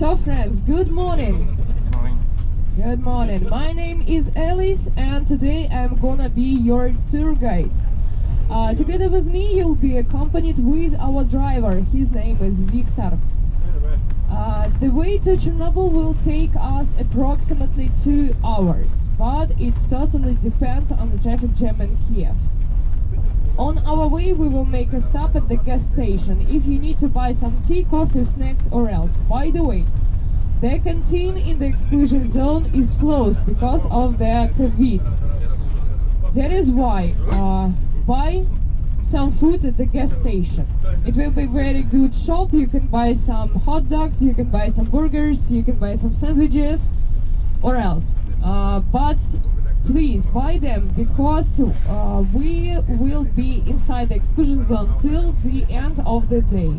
So friends, good morning. Good morning. My name is Alice and today I'm gonna be your tour guide. Together with me you'll be accompanied with our driver. His name is Victor. The way to Chernobyl will take us approximately 2 hours, but it's totally depends on the traffic jam in Kiev. On our way we will make a stop at the gas station if you need to buy some tea, coffee, snacks or else. By the way, the canteen in the exclusion zone is closed because of the COVID. That is why buy some food at the gas station. It will be very good shop. You can buy some hot dogs, you can buy some burgers, you can buy some sandwiches or else. But please buy them because we will be inside the exclusion zone till the end of the day.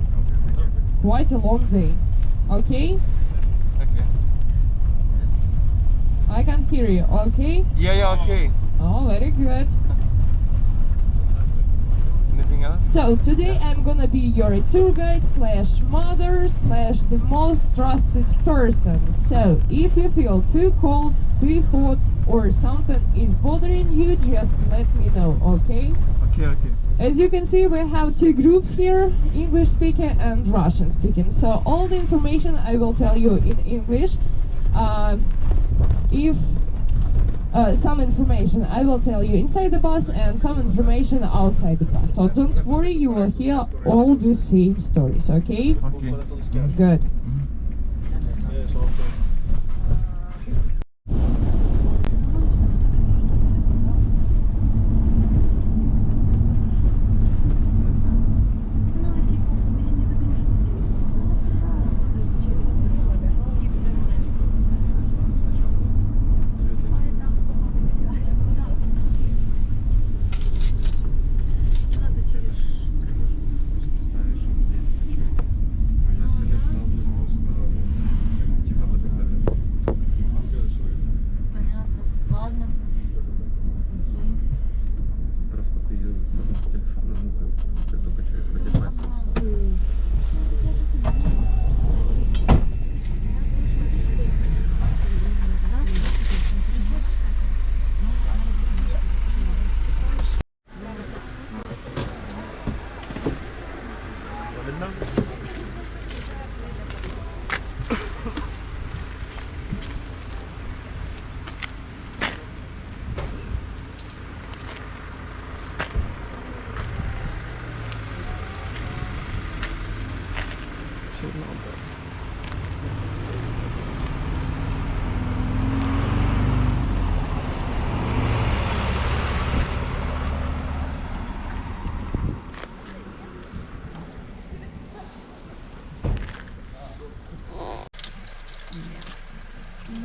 Quite a long day. Okay? Okay. I can hear you. Okay? Yeah, okay. Oh, very good. Anything else? So today I'm gonna be your tour guide slash mother slash the most trusted person. So if you feel too cold, too hot or something is bothering you, just let me know, okay? Okay. As you can see we have 2 groups here, English speaking and Russian speaking. So all the information I will tell you in English. Some information I will tell you inside the bus and some information outside the bus. So don't worry, you will hear all the same stories, okay? Okay. Good.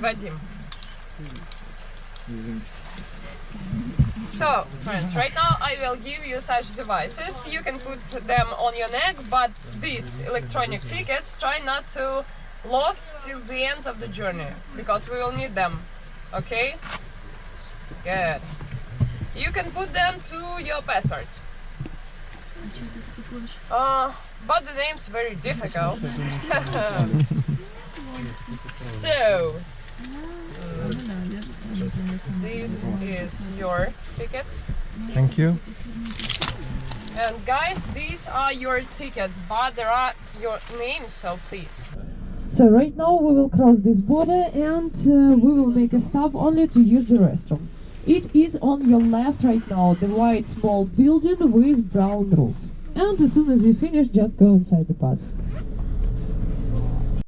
Vadim. So, friends, right now I will give you such devices. You can put them on your neck, but these electronic tickets, try not to lost till the end of the journey, because we will need them, okay? Good. You can put them to your passports. But the name's very difficult. So, this is your ticket. Thank you. And guys, these are your tickets, but there are your names, so please. So right now we will cross this border and we will make a stop only to use the restroom. It is on your left right now, the white small building with brown roof. And as soon as you finish, just go inside the bus.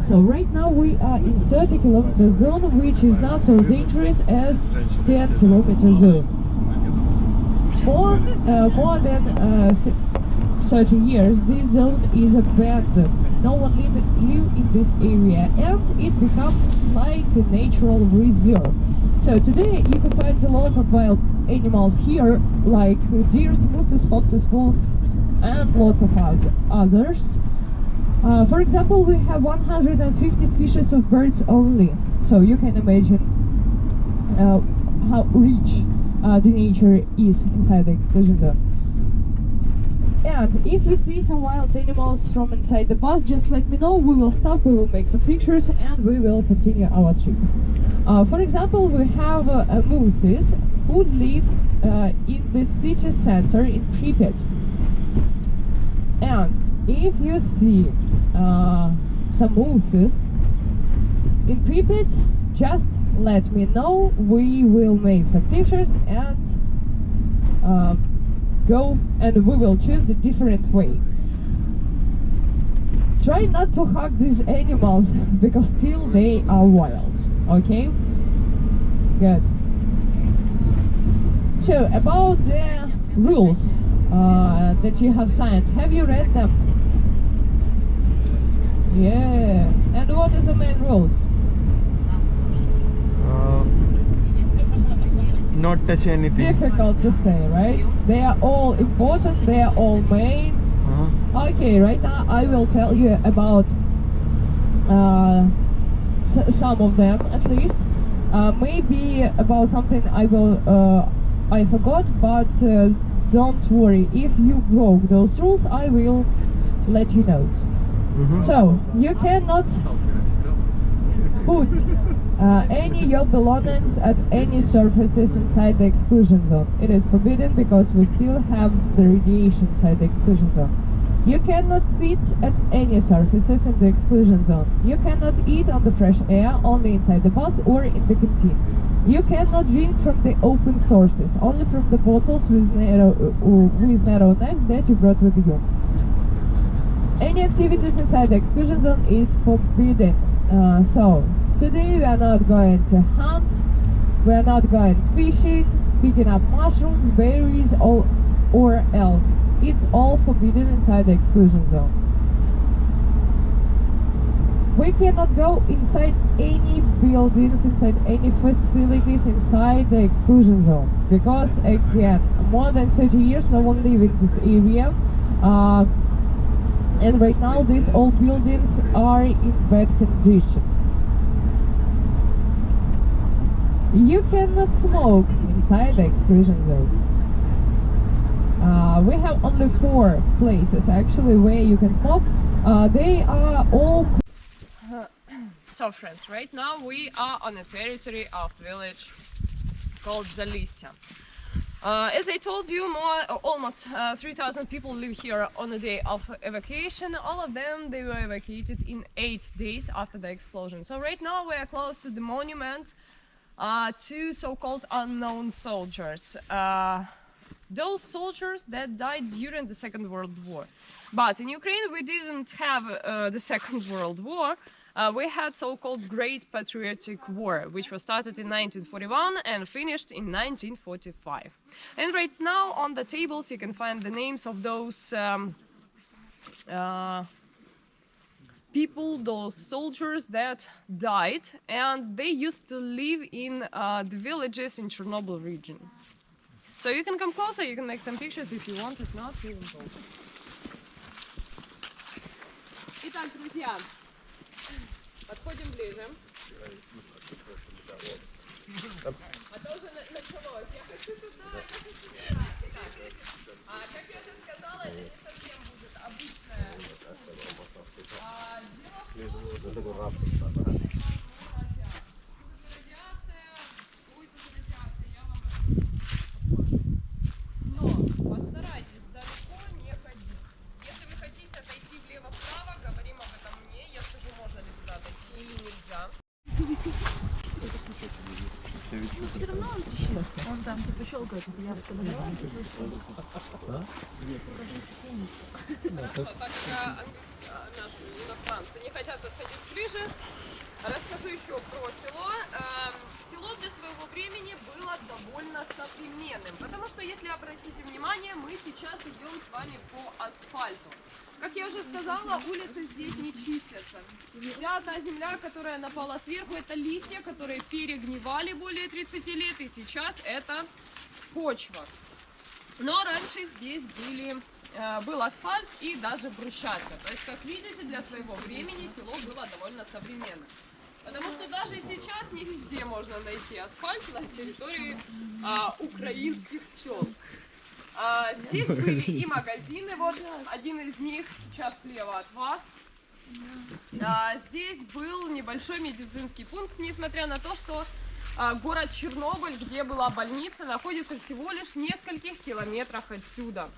So right now we are in 30 kilometer zone, which is not so dangerous as 10 kilometer zone. For more than 30 years, this zone is abandoned. no one lives in this area, and it becomes like a natural reserve. So today you can find a lot of wild animals here, like deer, mooses, foxes, wolves, and lots of others. For example, we have 150 species of birds only, so you can imagine how rich the nature is inside the exclusion zone. And if you see some wild animals from inside the bus, just let me know, we will stop, we will make some pictures, and we will continue our trip. For example, we have mooses who live in the city center in Pripyat. And if you see some mooses in Pripyat, just let me know, we will make some pictures and go, and we will choose the different way. Try not to hug these animals because still they are wild, okay? Good. So about the rules that you have signed, have you read them? Yeah. And what is the main rules? Not touch anything. Difficult to say, right? They are all important, they are all main. Okay, right now I will tell you about some of them at least. Maybe about something I forgot, but don't worry. If you broke those rules, I will let you know. So you cannot put any your belongings at any surfaces inside the exclusion zone. It is forbidden because we still have the radiation inside the exclusion zone. You cannot sit at any surfaces in the exclusion zone. You cannot eat on the fresh air, only inside the bus or in the canteen. You cannot drink from the open sources, only from the bottles with narrow necks that you brought with you. Any activities inside the exclusion zone is forbidden. So today we are not going to hunt, we are not going fishing, picking up mushrooms, berries, or else. It's all forbidden inside the exclusion zone. We cannot go inside any buildings, inside any facilities inside the exclusion zone. Because again, more than 30 years no one lives in this area. And right now these old buildings are in bad condition. You cannot smoke inside the exclusion zone. We have only 4 places actually where you can smoke. They are all... So friends, right now we are on the territory of village called Zalisya. As I told you, almost 3,000 people live here on the day of evacuation. All of them, they were evacuated in 8 days after the explosion. So right now we are close to the monument to so-called unknown soldiers. Those soldiers that died during the Second World War. But in Ukraine we didn't have the Second World War. We had so-called Great Patriotic War, which was started in 1941 and finished in 1945. And right now on the tables you can find the names of those people, those soldiers that died, and they used to live in the villages in Chernobyl region. So you can come closer, you can make some pictures if you want, if not, you will go. Итак, друзья, подходим ближе. А то уже началось. Я хочу туда, я хочу туда. Как я уже сказала, это не совсем будет обычная кухня. Дело в том, что все равно он трещит. Он там типа щелкает, это я подогреваю. Хорошо, так как наши иностранцы не хотят подходить ближе, расскажу еще про село. Село для своего времени было довольно современным, потому что, если обратите внимание, мы сейчас идем с вами по асфальту. Как я уже сказала, улицы здесь не чистятся. Вся та земля, которая напала сверху, это листья, которые перегнивали более 30 лет, и сейчас это почва. Но раньше здесь был асфальт и даже брусчатка. То есть, как видите, для своего времени село было довольно современным. Потому что даже сейчас не везде можно найти асфальт на территории украинских сел. Здесь были и магазины, вот один из них сейчас слева от вас. Здесь был небольшой медицинский пункт, несмотря на то, что город Чернобыль, где была больница, находится всего лишь в нескольких километрах отсюда.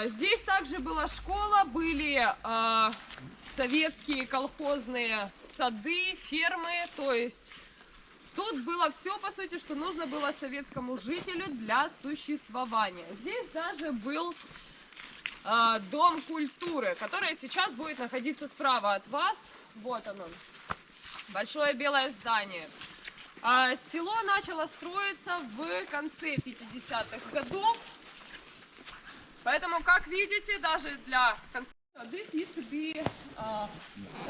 Здесь также была школа, были советские колхозные сады, фермы, то есть тут было все, по сути, что нужно было советскому жителю для существования. Здесь даже был дом культуры, который сейчас будет находиться справа от вас. Вот он. Большое белое здание. Село начало строиться в конце 50-х годов. Поэтому, как видите, даже для конца... This used to be a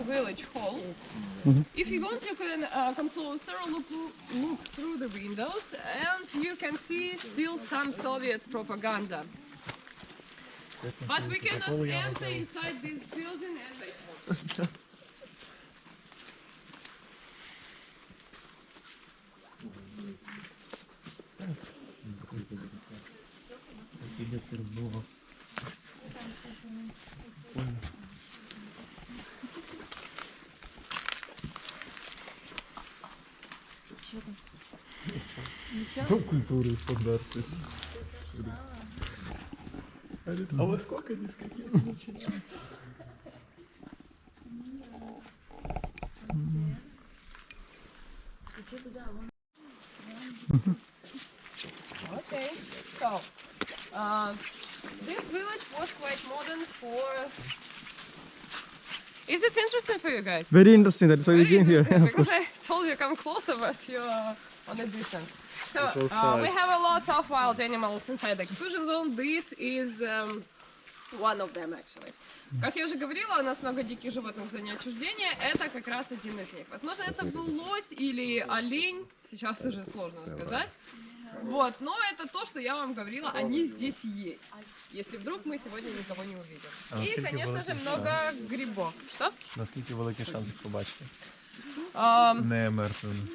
village hall. If you want, you can come closer, look through the windows, and you can see still some Soviet propaganda. But we cannot enter inside this building, as I told you. Дом культуры, стандарты. А во сколько дискотека начинается? Okay, so this village was quite modern for... Is it interesting for you guys? Very interesting, that's why we Very came here. interesting, because I told you come closer, but you're on a distance. So we have a lot of wild animals inside the exclusion zone. This is one of them, actually. Как я уже говорила, у нас много диких животных в зоне отчуждения. Это как раз один из них. Возможно, это был лось или олень. Сейчас уже сложно сказать. Вот, но это то, что я вам говорила, они здесь есть. Если вдруг мы сегодня никого не увидим. И, конечно же, много грибов. Что? Наскільки великий шанс їх побачити? Не мертвим.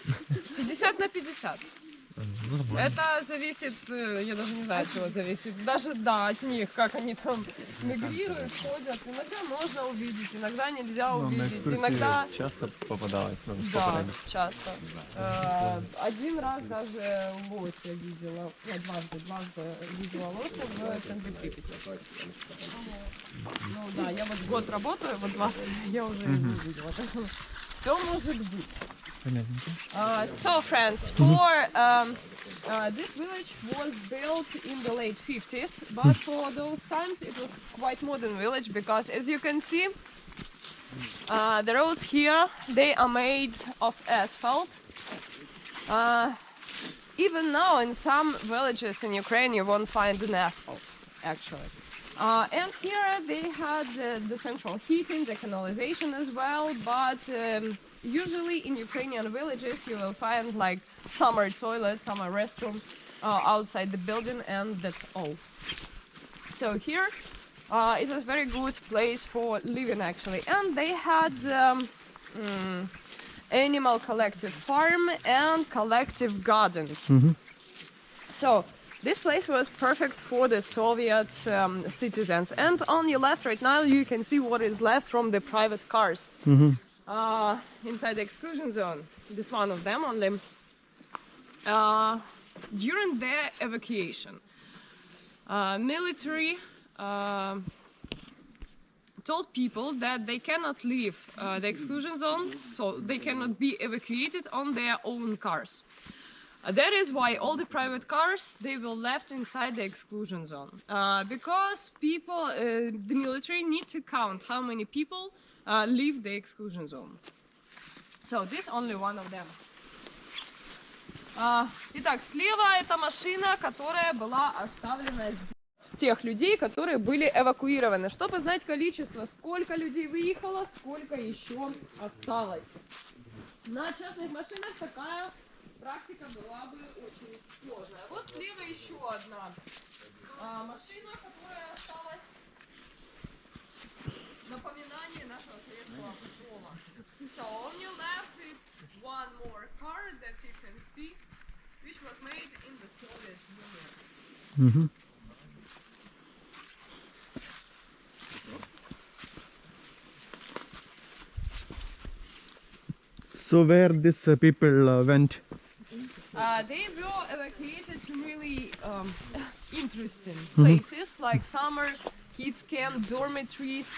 50 на 50. Это зависит, я даже не знаю, от чего зависит. Даже, да, от них, как они там мигрируют, ходят. Иногда можно увидеть, иногда нельзя увидеть. Иногда... Часто попадалось? Да, часто. Один раз даже лося видела, дважды видела лося в центре Припяти. Ну да, я вот год работаю, вот 2 я уже не видела. Все может быть. So friends, this village was built in the late 50s, but for those times it was quite modern village because, as you can see, the roads here, they are made of asphalt. Even now in some villages in Ukraine you won't find an asphalt, actually. And here they had the central heating, the canalization as well, but usually in Ukrainian villages you will find like summer toilets, summer restrooms outside the building, and that's all. So here it was a very good place for living actually, and they had animal collective farm and collective gardens. So this place was perfect for the Soviet citizens. And on your left right now you can see what is left from the private cars inside the exclusion zone. This one of them only. During their evacuation, military told people that they cannot leave the exclusion zone, so they cannot be evacuated on their own cars. That is why all the private cars, they were left inside the exclusion zone. Because people, the military need to count how many people leave the exclusion zone. So this only one of them. Итак, слева это машина, которая была оставлена здесь. тех людей, которые были эвакуированы, чтобы знать количество, сколько людей выехало, сколько еще осталось. На частных машинах такая практика была бы очень сложная. Вот слева еще одна машина, которая осталась. Напоминание нашего советского патрола. So on your left it's one more car that you can see, which was made in the Soviet Union. So where these people went? They were evacuated to really interesting places like summer kids camp, dormitories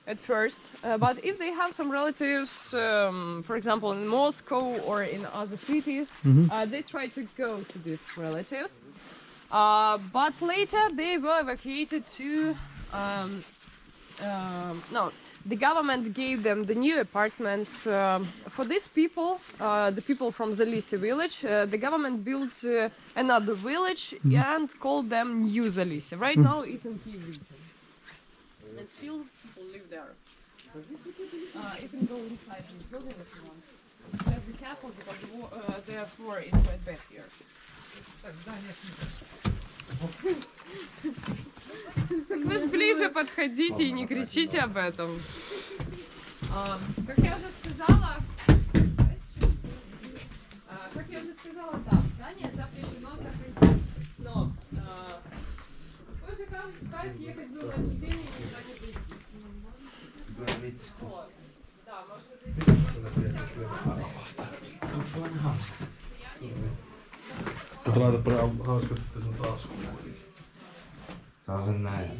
at first. But if they have some relatives, for example in Moscow or in other cities, they try to go to these relatives. But later they were evacuated to no. The government gave them the new apartments. For these people, the people from Zalisy village, the government built another village and called them New Zalisy. Right now it's in Kiev region. And still people live there. You can go inside this building if you want. Just be careful because the floor is quite bad here. Вы же ближе подходите и не кричите об этом. Как я уже сказала, да, в здание запрещено заходить. Но тоже кайф ехать в зону отчуждения и никуда не зайти. Вот. Да, можно zajти. Laita hauskat sitten sun taskuun. Saa sen näin.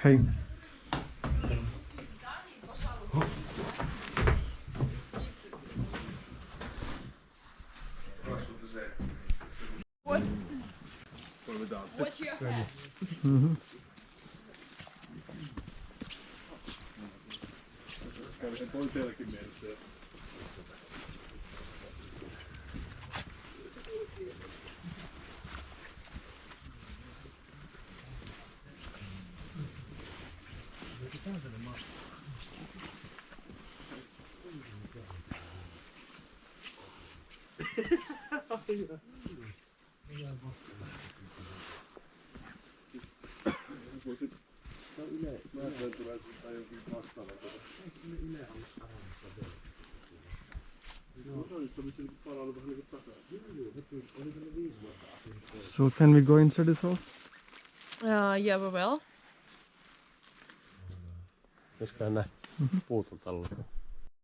Hei. Watch your head. So can we go inside this house? Yeah, we will.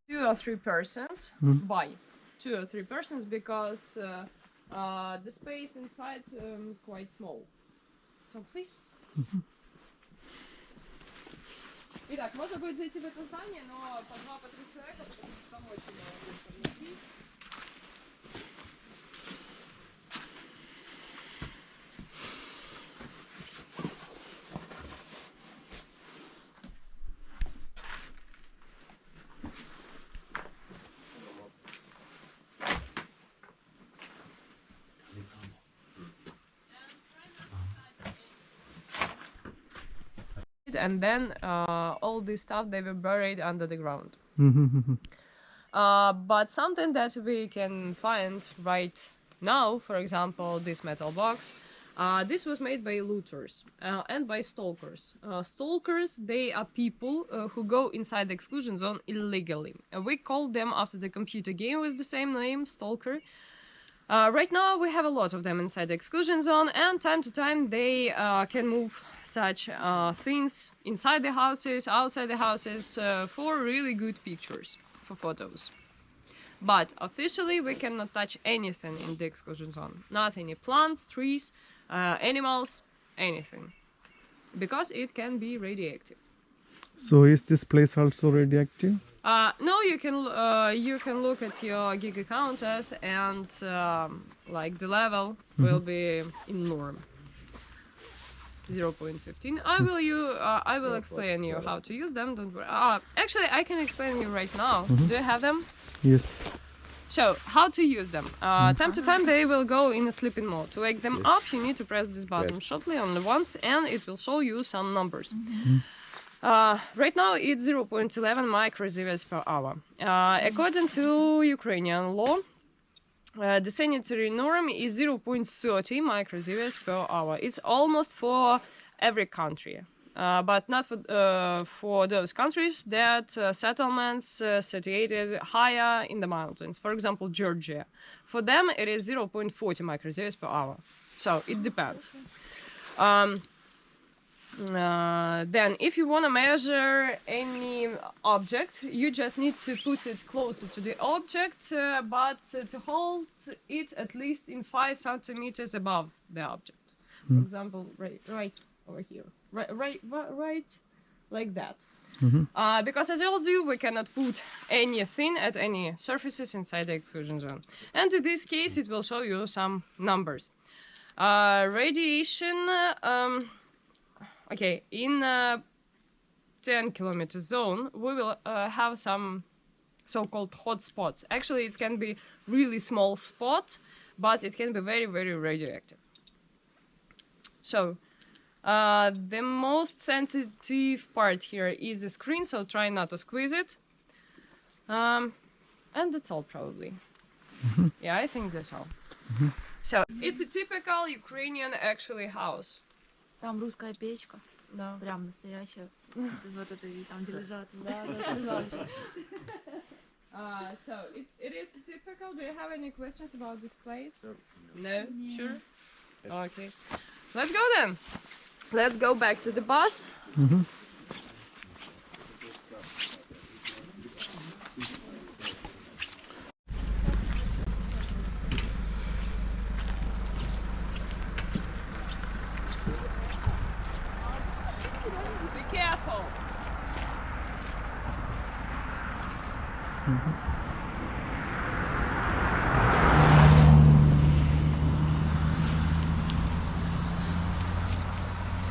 Two or three persons. Why? 2 or 3 persons because the space inside quite small. So please. Итак, можно будет зайти в это здание, но по 2-3 человека, потому что там очень мало места внутри. And then all this stuff they were buried under the ground. But something that we can find right now, for example, this metal box, this was made by looters and by stalkers. Stalkers, they are people who go inside the exclusion zone illegally. We call them after the computer game with the same name, Stalker. Right now we have a lot of them inside the exclusion zone, and time to time they can move such things inside the houses, outside the houses, for really good pictures, for photos. But officially we cannot touch anything in the exclusion zone. Not any plants, trees, animals, anything, because it can be radioactive. So is this place also radioactive? No, you can look at your gig counters and like the level will be in norm 0.15. I will explain you how to use them. Don't worry. Actually, I can explain you right now. Do you have them? Yes. So, how to use them? Time to time they will go in a sleeping mode. To wake them up, you need to press this button shortly only once, and it will show you some numbers. Right now it's 0.11 microsieverts per hour. According to Ukrainian law, the sanitary norm is 0.30 microsieverts per hour. It's almost for every country. But not for those countries that settlements situated higher in the mountains. For example, Georgia. For them, it is 0.40 microsieverts per hour. So it depends. Then, if you want to measure any object, you just need to put it closer to the object, but to hold it at least in 5 centimeters above the object. For example, right over here. Right like that. Because I told you we cannot put anything at any surfaces inside the exclusion zone. And in this case, it will show you some numbers. Radiation, okay, in 10-kilometer zone, we will have some so-called hot spots. Actually, it can be really small spot, but it can be very, very radioactive. So, the most sensitive part here is the screen, so try not to squeeze it. And that's all, probably. Yeah, I think that's all. So, it's a typical Ukrainian, actually, house. Там русская печка. No. Прям настоящая. Вот это и там где лежат. So, it is typical. Do you have any questions about this place? No? Sure? Okay. Let's go then. Let's go back to the bus. Be careful.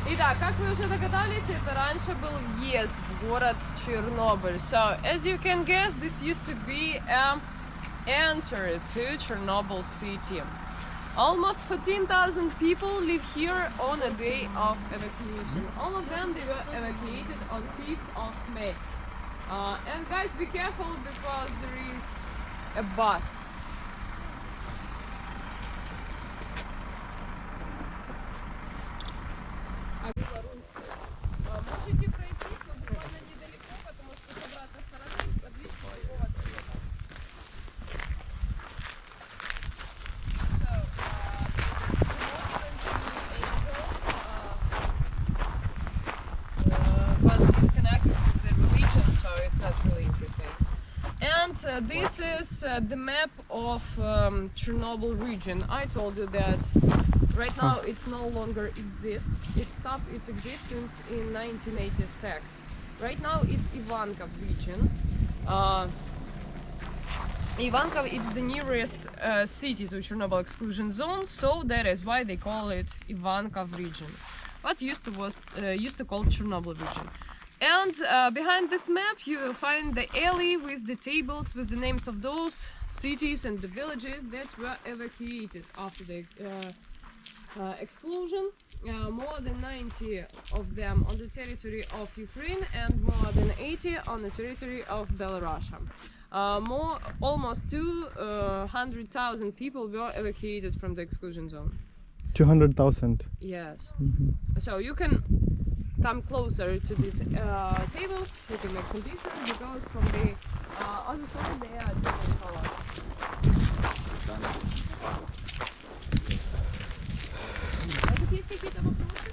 Итак, как вы уже догадались, это раньше был въезд в город Chernobyl. So, as you can guess, this used to be an entry to Chernobyl city. Almost 14,000 people live here on a day of evacuation. All of them, they were evacuated on 5th of May. And guys, be careful because there is a bus. Можете пройтись, но буквально недалеко, потому что с обратной стороны подвижки другого цвета. But it's connected to the religion, so it's not really interesting. And this is the map of Chernobyl region. I told you that right now it's no longer exists. It stopped its existence in 1986. Right now it's Ivankov region. Ivankov is the nearest city to Chernobyl exclusion zone, so that is why they call it Ivankov region. But used to call Chernobyl region. And behind this map you will find the alley with the tables with the names of those cities and the villages that were evacuated after the explosion. More than 90 of them on the territory of Ukraine and more than 80 on the territory of Belarus. Almost 200,000 people were evacuated from the exclusion zone. 200,000. Yes. So you can come closer to these tables. You can make some pictures because from the other side they are different colors. Есть какие-то вопросы?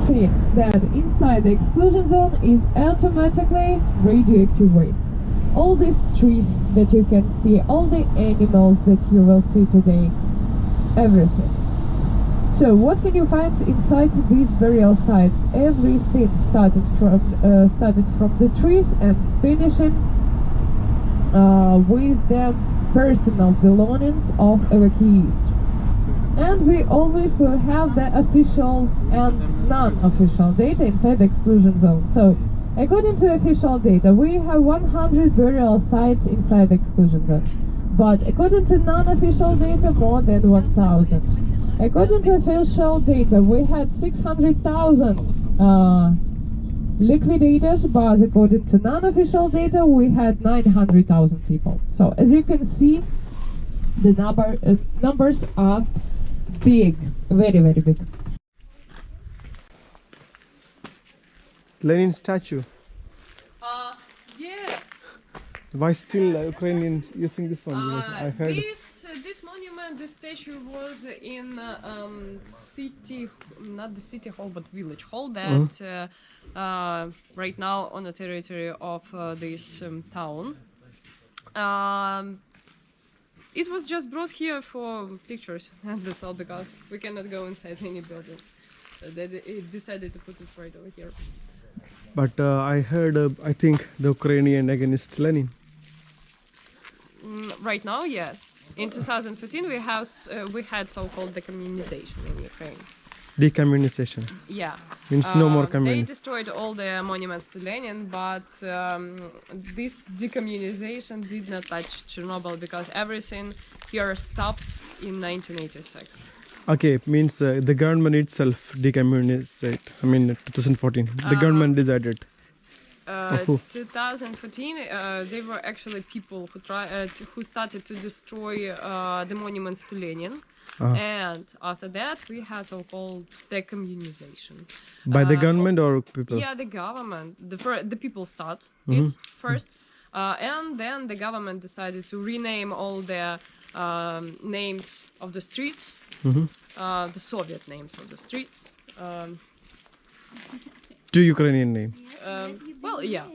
See that inside the exclusion zone is automatically radioactive waste. All these trees that you can see, all the animals that you will see today, everything. So what can you find inside these burial sites? Everything started from the trees and finishing with the personal belongings of evacuees. And we always will have the official and non-official data inside the exclusion zone. So, according to official data, we have 100 burial sites inside the exclusion zone. But according to non-official data, more than 1,000. According to official data, we had 600,000 liquidators, but according to non-official data, we had 900,000 people. So, as you can see, the numbers are big, very, very big. It's Lenin statue. Yeah. Why still Ukrainian using this one? Because I heard. This monument, this statue was in city, not the city hall, but village hall that right now on the territory of this town. It was just brought here for pictures, and that's all, because we cannot go inside any buildings. So they decided to put it right over here. But I heard, I think the Ukrainian against Lenin. Right now, yes. In 2014, we had so-called decommunization in Ukraine. Decommunization. Yeah. Means no more They communism. destroyed all the monuments to Lenin, but this decommunization did not touch Chernobyl because everything here stopped in 1986. Okay, means the government itself decommunized. I mean, 2014. The government decided. 2014, they were actually people who started to destroy the monuments to Lenin. And after that, we had so-called decommunization. By the government or people? Yeah, the government. The people start it first, and then the government decided to rename all the names of the streets, the Soviet names of the streets. To Ukrainian name. Well, yeah.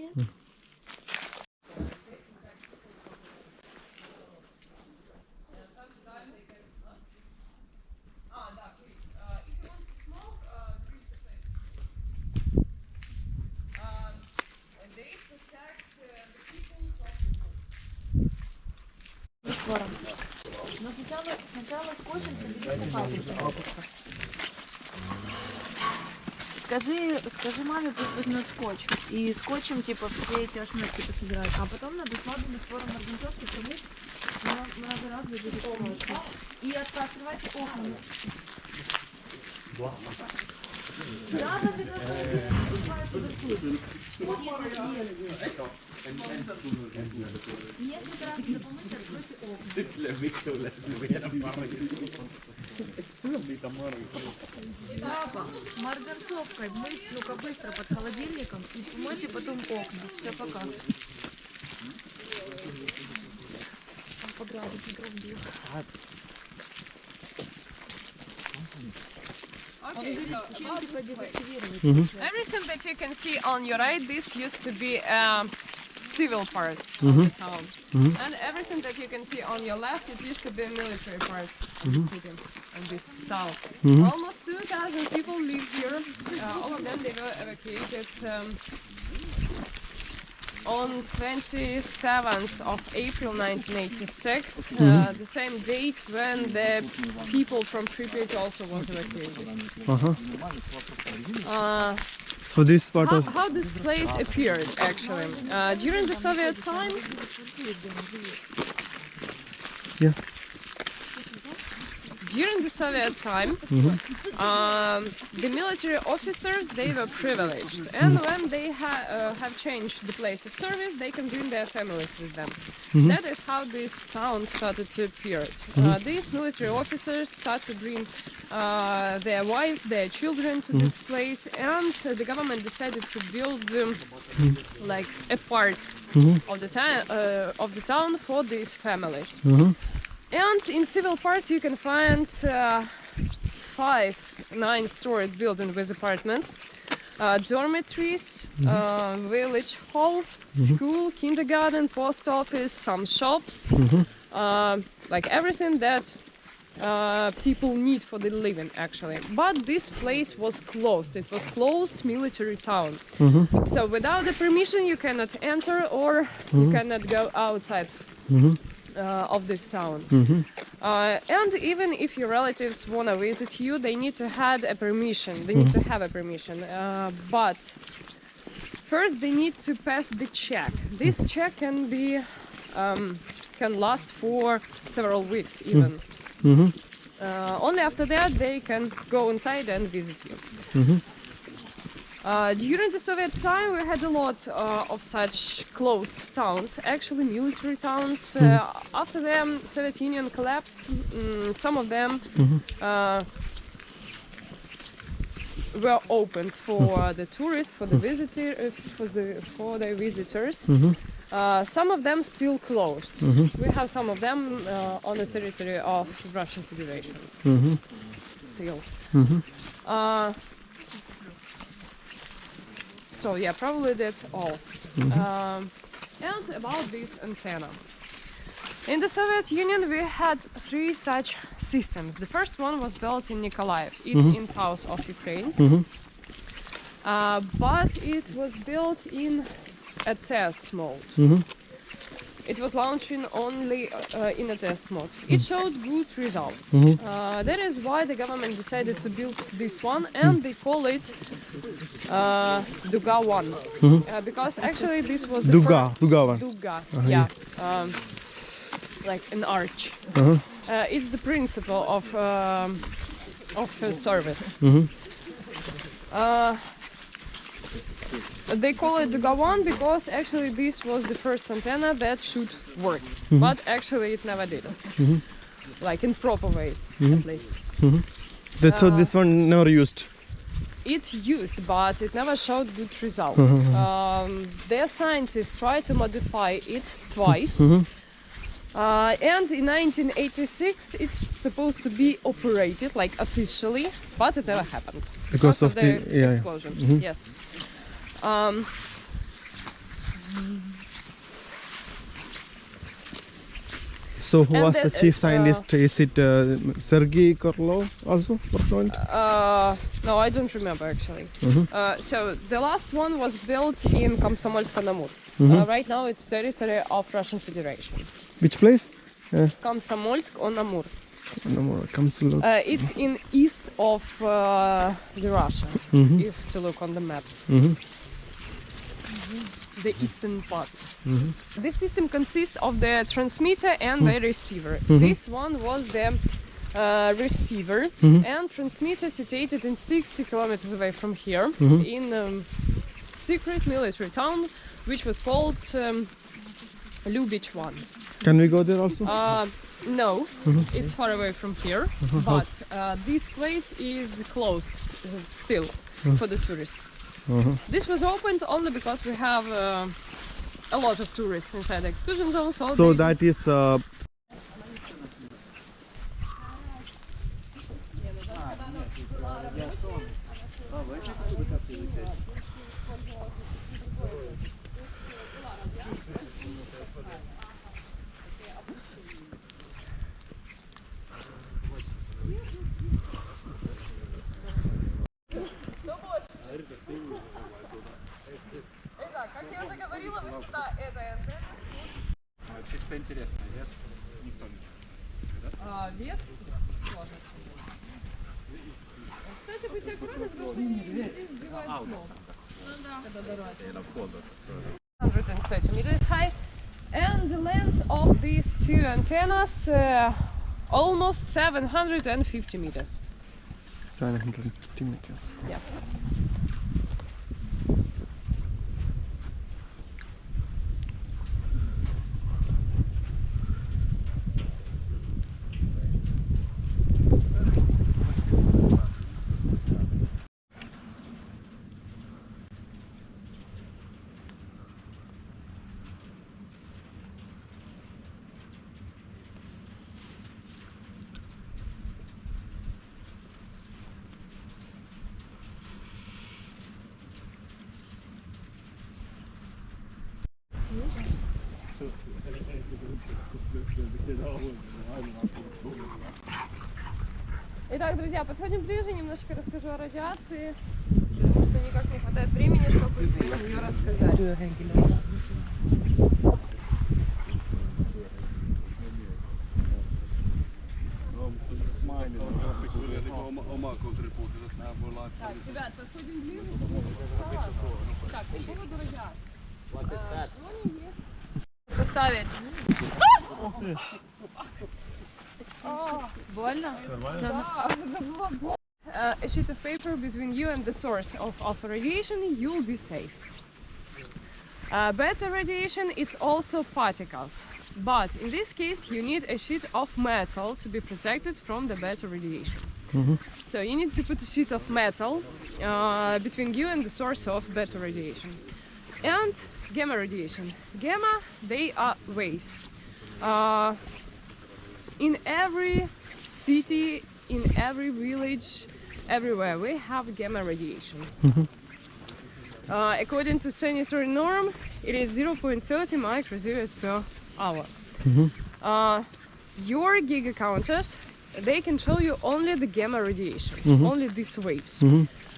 Но сначала скотчем соберите папочку. Скажи маме, пусть возьмет скотч. И скотчем типа все эти ошметки пособирать. А потом надо слабым раствором марганцовки промыть много раз выделить скотч. И открывайте окна. Да, вот если несколько раз не помыть, откройте окна. Папа, марганцовкой мыть, ну-ка быстро под холодильником и помойте потом окна. Все, пока. По градусникам бьют. Okay, so everything that you can see on your right, this used to be a civil part of the town. And everything that you can see on your left, it used to be a military part of the city, of this town. Almost 2,000 people live here. All of them, they were evacuated on 27th of April 1986, the same date when the people from Pripyat also was evacuated. So this part of How this place appeared actually during the Soviet time. yeah. during the Soviet time, the military officers, they were privileged, and when they have changed the place of service, they can bring their families with them. That is how this town started to appear. These military officers started to bring their wives, their children to this place, and the government decided to build like a part of the town for these families. And in civil part you can find 5 9-storied buildings with apartments, dormitories, village hall, school, kindergarten, post office, some shops, like everything that people need for the living actually. But this place was closed. It was closed military town. So without the permission you cannot enter or you cannot go outside of this town. And even if your relatives want to visit you, they need to have a permission. They need to have a permission. But first they need to pass the check. This check can be can last for several weeks even. Only after that they can go inside and visit you. During the Soviet time we had a lot of such closed towns, actually military towns. After the Soviet Union collapsed, some of them were opened for the tourists, for the for the visitors. Some of them still closed. We have some of them on the territory of Russian Federation. Still. So yeah, probably that's all. And about this antenna. In the Soviet Union we had 3 such systems. The first one was built in Nikolaev. It's in south of Ukraine. But it was built in a test mode. It was launching only in a test mode. It showed good results. That is why the government decided to build this one, and they call it Duga 1. Because actually this was the Duga 1. Duga, yeah. Like an arch. It's the principle of service. They call it Duga 1 because actually this was the first antenna that should work, but actually it never did. Like in proper way, at least. So this one never used? It used, but it never showed good results. Their scientists tried to modify it twice. And in 1986 it's supposed to be operated, like officially, but it never happened. Because of the explosion, yes. So who was the chief scientist? Is it Sergei Korolov also worked on it? No, I don't remember actually. So the last one was built in Komsomolsk-on-Amur. Right now it's territory of Russian Federation. Which place? Komsomolsk-on-Amur. Comes it's in east of the Russia, if to look on the map. The eastern part. This system consists of the transmitter and the receiver. This one was the receiver and transmitter situated in 60 kilometers away from here in a secret military town which was called Lubich 1. Can we go there also? No, it's far away from here, but this place is closed still for the tourists. This was opened only because we have a lot of tourists inside the excursion zone. So that is как я уже говорила, высота этой антенны. Чисто интересно, вес никто не знает. Вес? Сложно. Кстати, будьте аккуратны, потому что они здесь сбивают с ног. Когда дорога. 130 meters high. And the length of these 2 antennas almost 750 meters. 750 meters. Yeah. Итак, друзья, подходим ближе, немножко расскажу о радиации, потому что никак не хватает времени, чтобы ее рассказать. Так, ребят, подходим ближе. Так, по поводу радиации. Поставить. Больно? A sheet of paper between you and the source of alpha radiation, you'll be safe. Beta radiation, it's also particles, but in this case you need a sheet of metal to be protected from the beta radiation. So you need to put a sheet of metal between you and the source of beta radiation. And gamma radiation. Gamma, they are waves. In every city, in every village, everywhere we have gamma radiation. According to sanitary norm, it is 0.30 microsieverts per hour. Your Giga counters, they can show you only the gamma radiation, only these waves.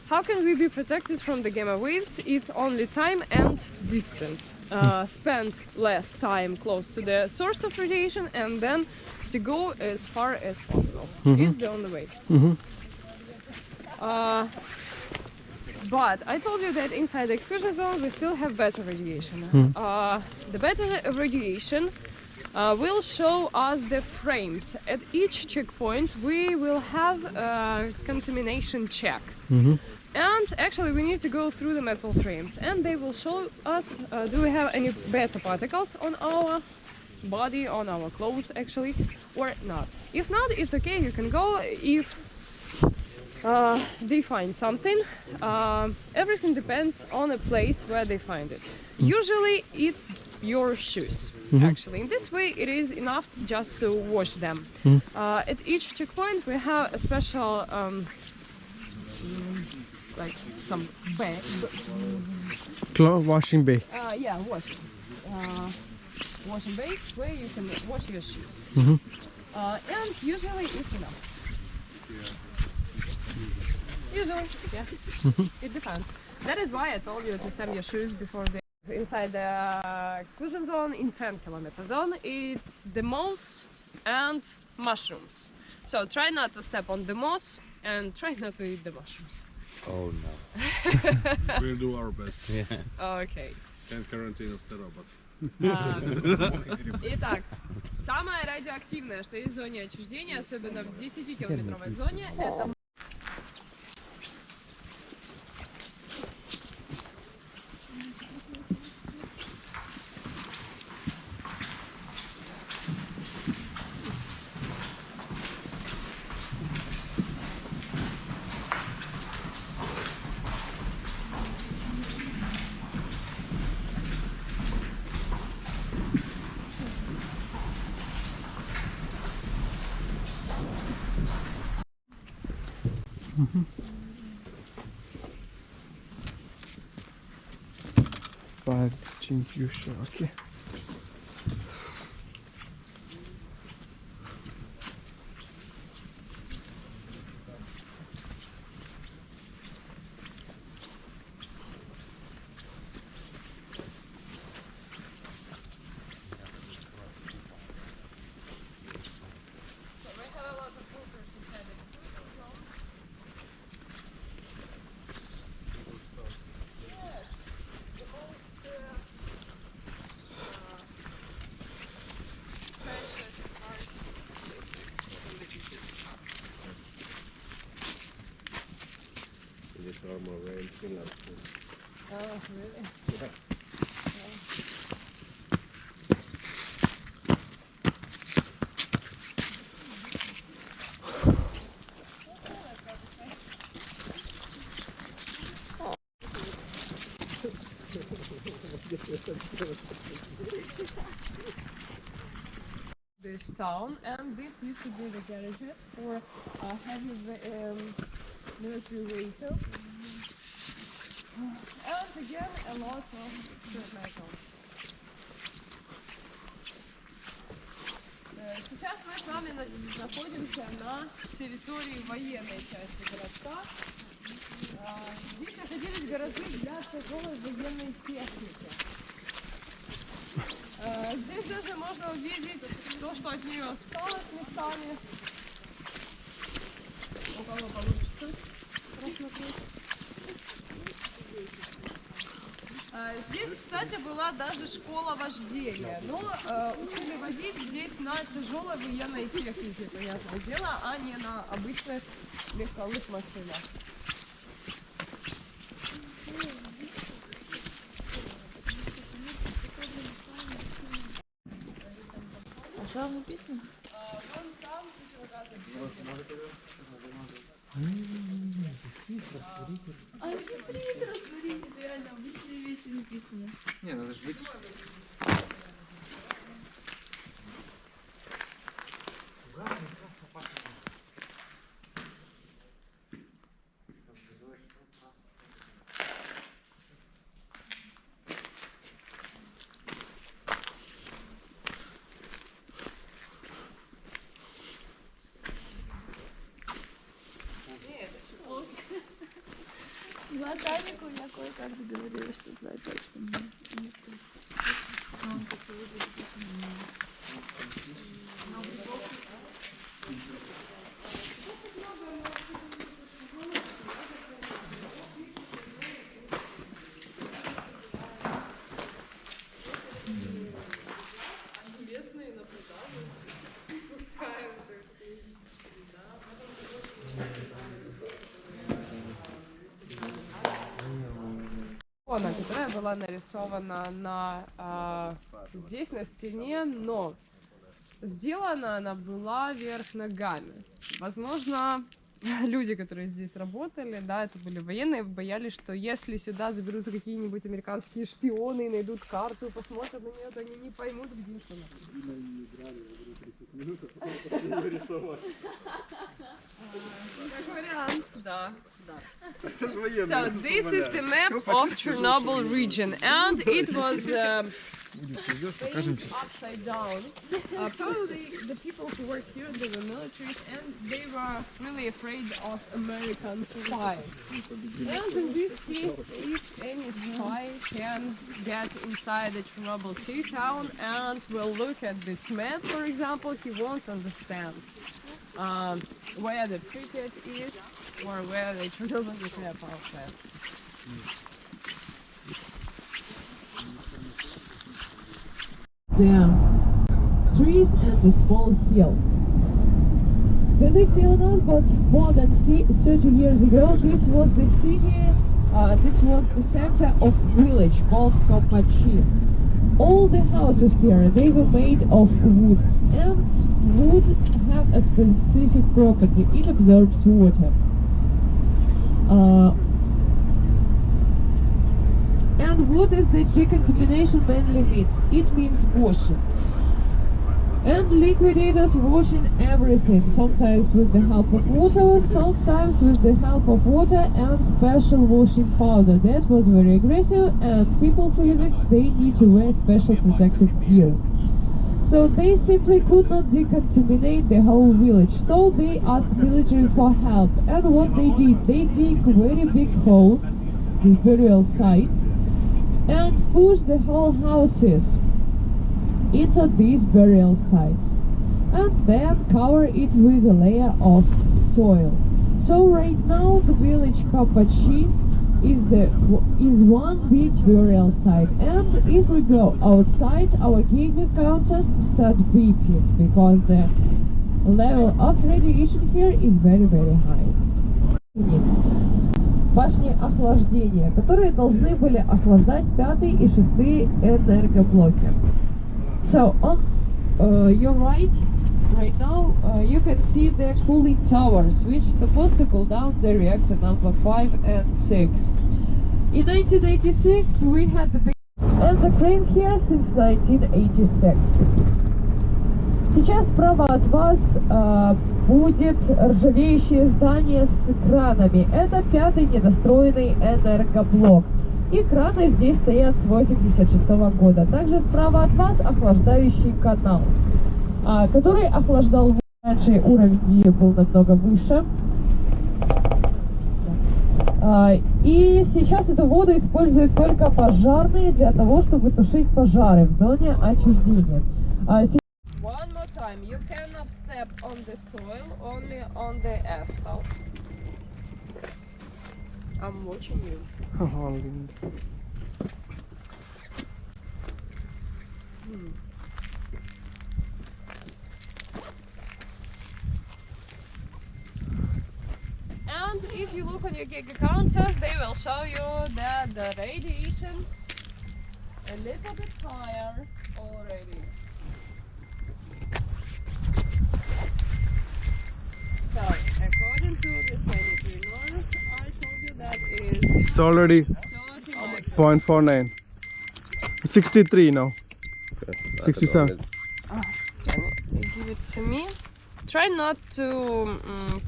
How can we be protected from the gamma waves? It's only time and distance. Spend less time close to the source of radiation and then to go as far as possible. It's the only way. But I told you that inside the exclusion zone we still have beta radiation. The beta radiation will show us the frames. At each checkpoint we will have a contamination check. And actually we need to go through the metal frames and they will show us do we have any beta particles on our body, on our clothes actually, or not. If not, it's okay, you can go. If they find something, everything depends on a place where they find it. Usually it's your shoes. Actually, in this way it is enough just to wash them. At each checkpoint we have a special like some bag. Washing bay. Yeah, washing base where you can wash your shoes. And usually it's enough. Usually, yeah. It depends. That is why I told you to stamp your shoes before they inside the exclusion zone. In 10-kilometer zone it's the moss and mushrooms. So try not to step on the moss and try not to eat the mushrooms. Oh no. We'll do our best. Yeah. Okay. Can't quarantine the robot. Итак, самое радиоактивное, что есть в зоне отчуждения, особенно в 10-километровой зоне, это... Fire extinguisher, okay. this normal way in Finland. Oh, really? Yeah. This town, and this used to be the garages for heavy military vehicles. And again, a lot of scrap metal. Сейчас мы с вами находимся на территории военной части городка. Здесь находились гаражи для тяжелой военной техники. Здесь даже можно увидеть то, что от нее осталось местами. У кого получится рассмотреть. Здесь, кстати, была даже школа вождения, но учили водить здесь на тяжелой военной технике, понятное дело, а не на обычных легковых машинах. А что вам написано? Вон там А нефрит растворитель, реально, обычные вещи написаны. Не, надо же вытащить. Ботанику я кое-как договорилась, что знает точно. Мне интересные наблюдания. Пускаем такие. Которая была нарисована здесь на стене, но сделана она была вверх ногами. Возможно, люди, которые здесь работали, да, это были военные, боялись, что если сюда заберутся какие-нибудь американские шпионы и найдут карту, посмотрят на нее, то они не поймут, где что как вариант, да. So this is the map of Chernobyl region, and it was upside down. Probably the people who worked here, they were military, and they were really afraid of American spies. And in this case, if any spy can get inside the Chernobyl town and will look at this map, for example, he won't understand where the Pripyat is or where the Chernobyl nuclear power plant. The trees and the small hills. Believe me or not, but more than 30 years ago, this was the city, this was the center of village called Kopachi. All the houses here, they were made of wood, and wood have a specific property, it absorbs water. And what is the decontamination mainly means? It means washing. And liquidators washing everything, sometimes with the help of water, sometimes with the help of water and special washing powder. That was very aggressive, and people who use it, they need to wear special protective gear. So they simply could not decontaminate the whole village, so they asked military for help. And what they did, they dig very big holes, these burial sites, and push the whole houses into these burial sites, and then cover it with a layer of soil. So right now the village Kopachi is one big burial site, and if we go outside, our Geiger counters start beeping because the level of radiation here is very, very high. башни охлаждения, которые должны были охлаждать 5-й и 6-й энергоблоки. So on your right now, you can see the cooling towers, which is supposed to cool down the reactor number 5 and 6. In 1986, we had the big and the cranes here since 1986. Сейчас справа от вас будет ржавеющее здание с кранами. Это 5-й недостроенный энергоблок. И краны здесь стоят с 86 года. Также справа от вас охлаждающий канал, который охлаждал раньше, уровень был намного выше. И сейчас эту воду используют только пожарные для того, чтобы тушить пожары в зоне отчуждения. One more time, you cannot step on the soil, only on the asphalt. I'm watching you. And if you look on your Giga counters, they will show you that the radiation a little bit higher already. So, according to the sanitary norms, I told you that is It's already 0.49. 63 now. 67. Can you give it to me? Try not to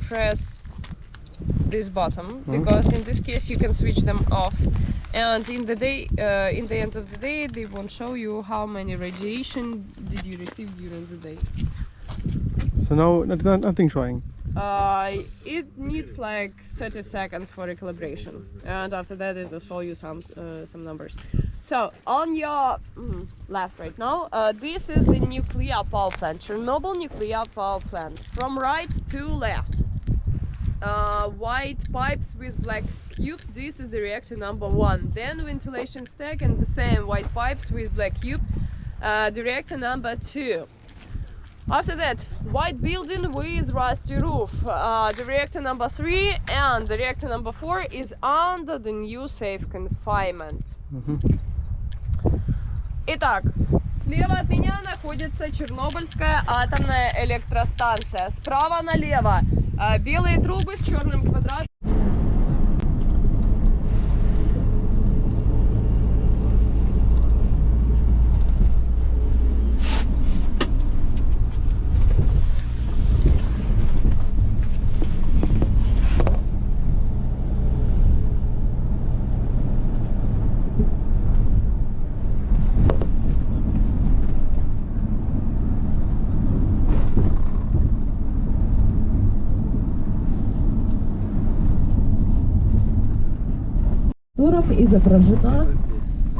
press this button, because in this case you can switch them off, and in the end of the day they won't show you how many radiation did you receive during the day. So now nothing showing. It needs like 30 seconds for recalibration, and after that it will show you some numbers. So on your left right now, this is the nuclear power plant, Chernobyl nuclear power plant. From right to left, white pipes with black cube, this is the reactor number 1. Then ventilation stack and the same white pipes with black cube, the reactor number 2. After that, white building with rusty roof, the reactor number 3, and the reactor number 4 is under the new safe confinement. Итак, слева от меня находится Чернобыльская атомная электростанция. Справа налево белые трубы с черным квадратом. Изображена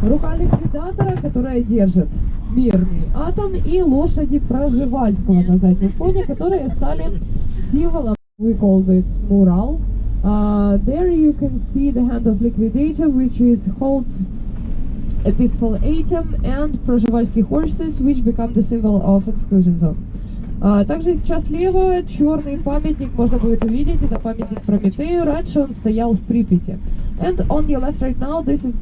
рука ликвидатора, которая держит мирный атом, и лошади Пржевальского на заднем фоне, которые стали символом. We called it mural. There you can see the hand of liquidator, which is holds a peaceful atom, and Пржевальский horses, which become the symbol of exclusion zone. Также сейчас слева черный памятник можно будет увидеть, это памятник Прометею, раньше он стоял в Припяти. And on your left right now, this is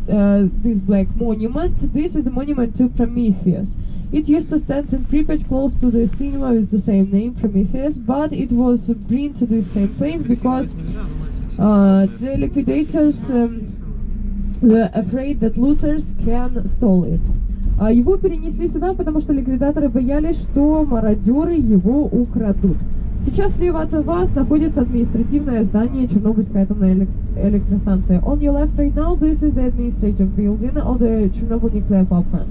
this black monument. This is the monument to Prometheus. It used to stand in Pripyat close to the cinema with the same name, Prometheus, but it was brought to the same place because the liquidators were afraid that looters can steal it. Его перенесли сюда, потому что ликвидаторы боялись, что мародеры его украдут. Сейчас слева от вас находится административное здание Чернобыльской атомной электростанции. On your left right now, this is the administrative building of the Chernobyl nuclear power plant.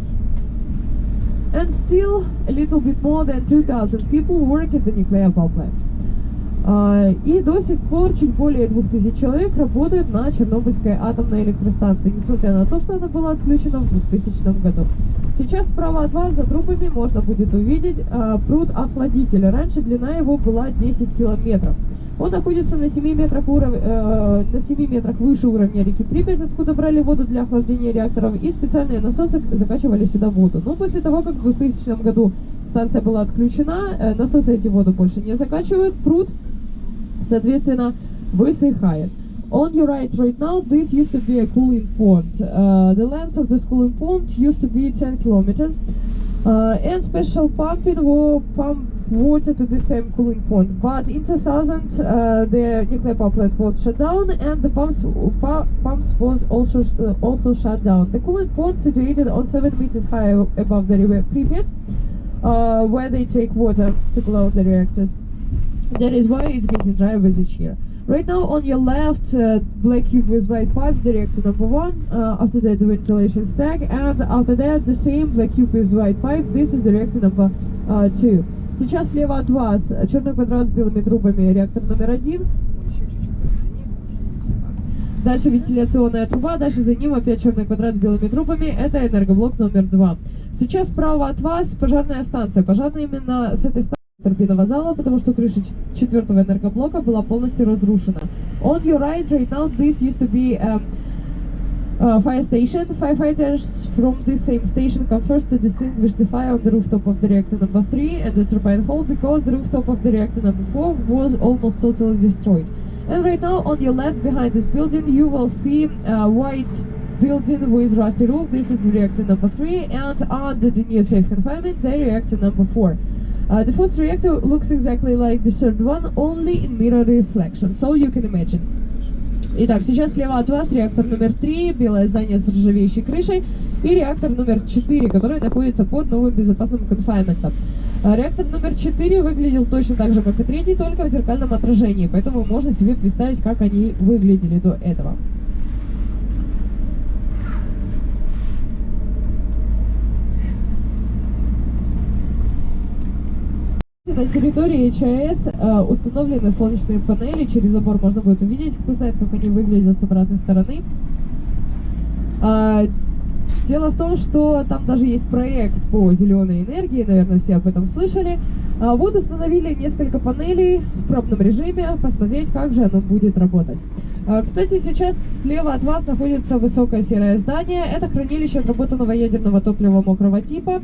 And still, a little bit more than 2,000 people work at the nuclear power plant. И до сих пор чуть более 2000 человек работают на Чернобыльской атомной электростанции, несмотря на то, что она была отключена в 2000 году. Сейчас справа от вас за трубами можно будет увидеть пруд охладителя. Раньше длина его была 10 километров. Он находится на 7 метрах выше уровня реки Припять, откуда брали воду для охлаждения реакторов, и специальные насосы закачивали сюда воду. Но после того, как в 2000 году станция была отключена, насосы эти воду больше не закачивают, пруд, соответственно, высыхает. On your right now, this used to be a cooling pond. The length of this cooling pond used to be 10 kilometers. And special pumping will pump water to the same cooling pond. But in 2000, the nuclear power plant was shut down, and the pumps was also shut down. The cooling pond situated on 7 meters high above the river Pripyat, where they take water to cool out the reactors. That is why it's getting drier with each year. Right now on your left, black cube with white pipes, the reactor number 1, after that the ventilation stack, and after that the same black cube with white pipe, this is the reactor number 2. Сейчас слева от вас черный квадрат с белыми трубами, реактор номер 1. Дальше вентиляционная труба, дальше за ним опять черный квадрат с белыми трубами, это энергоблок номер 2. Сейчас справа от вас пожарная станция. Пожарная именно с этой станции торпедного зала, потому что крыша 4-го энергоблока была полностью разрушена. On your right now, this used to be a fire station. Firefighters from this same station come first to distinguish the fire on the rooftop of the reactor number 3 and the turbine hall, because the rooftop of the reactor number 4 was almost totally destroyed. And right now, on your left, behind this building, you will see a white building with rusty roof. This is the reactor number 3, and under the new safe confinement, the reactor number 4. The first reactor looks exactly like the third one, only in mirror reflection, so you can imagine. Итак, сейчас слева от вас реактор номер 3, белое здание с ржавеющей крышей, и реактор номер 4, который находится под новым безопасным конфайнментом. Реактор номер 4 выглядел точно так же, как и третий, только в зеркальном отражении, поэтому можно себе представить, как они выглядели до этого. На территории ЧАЭС установлены солнечные панели, через забор можно будет увидеть, кто знает, как они выглядят с обратной стороны. Дело в том, что там даже есть проект по зеленой энергии, наверное, все об этом слышали. Вот установили несколько панелей в пробном режиме, посмотреть, как же оно будет работать. Кстати, сейчас слева от вас находится высокое серое здание. Это хранилище отработанного ядерного топлива мокрого типа,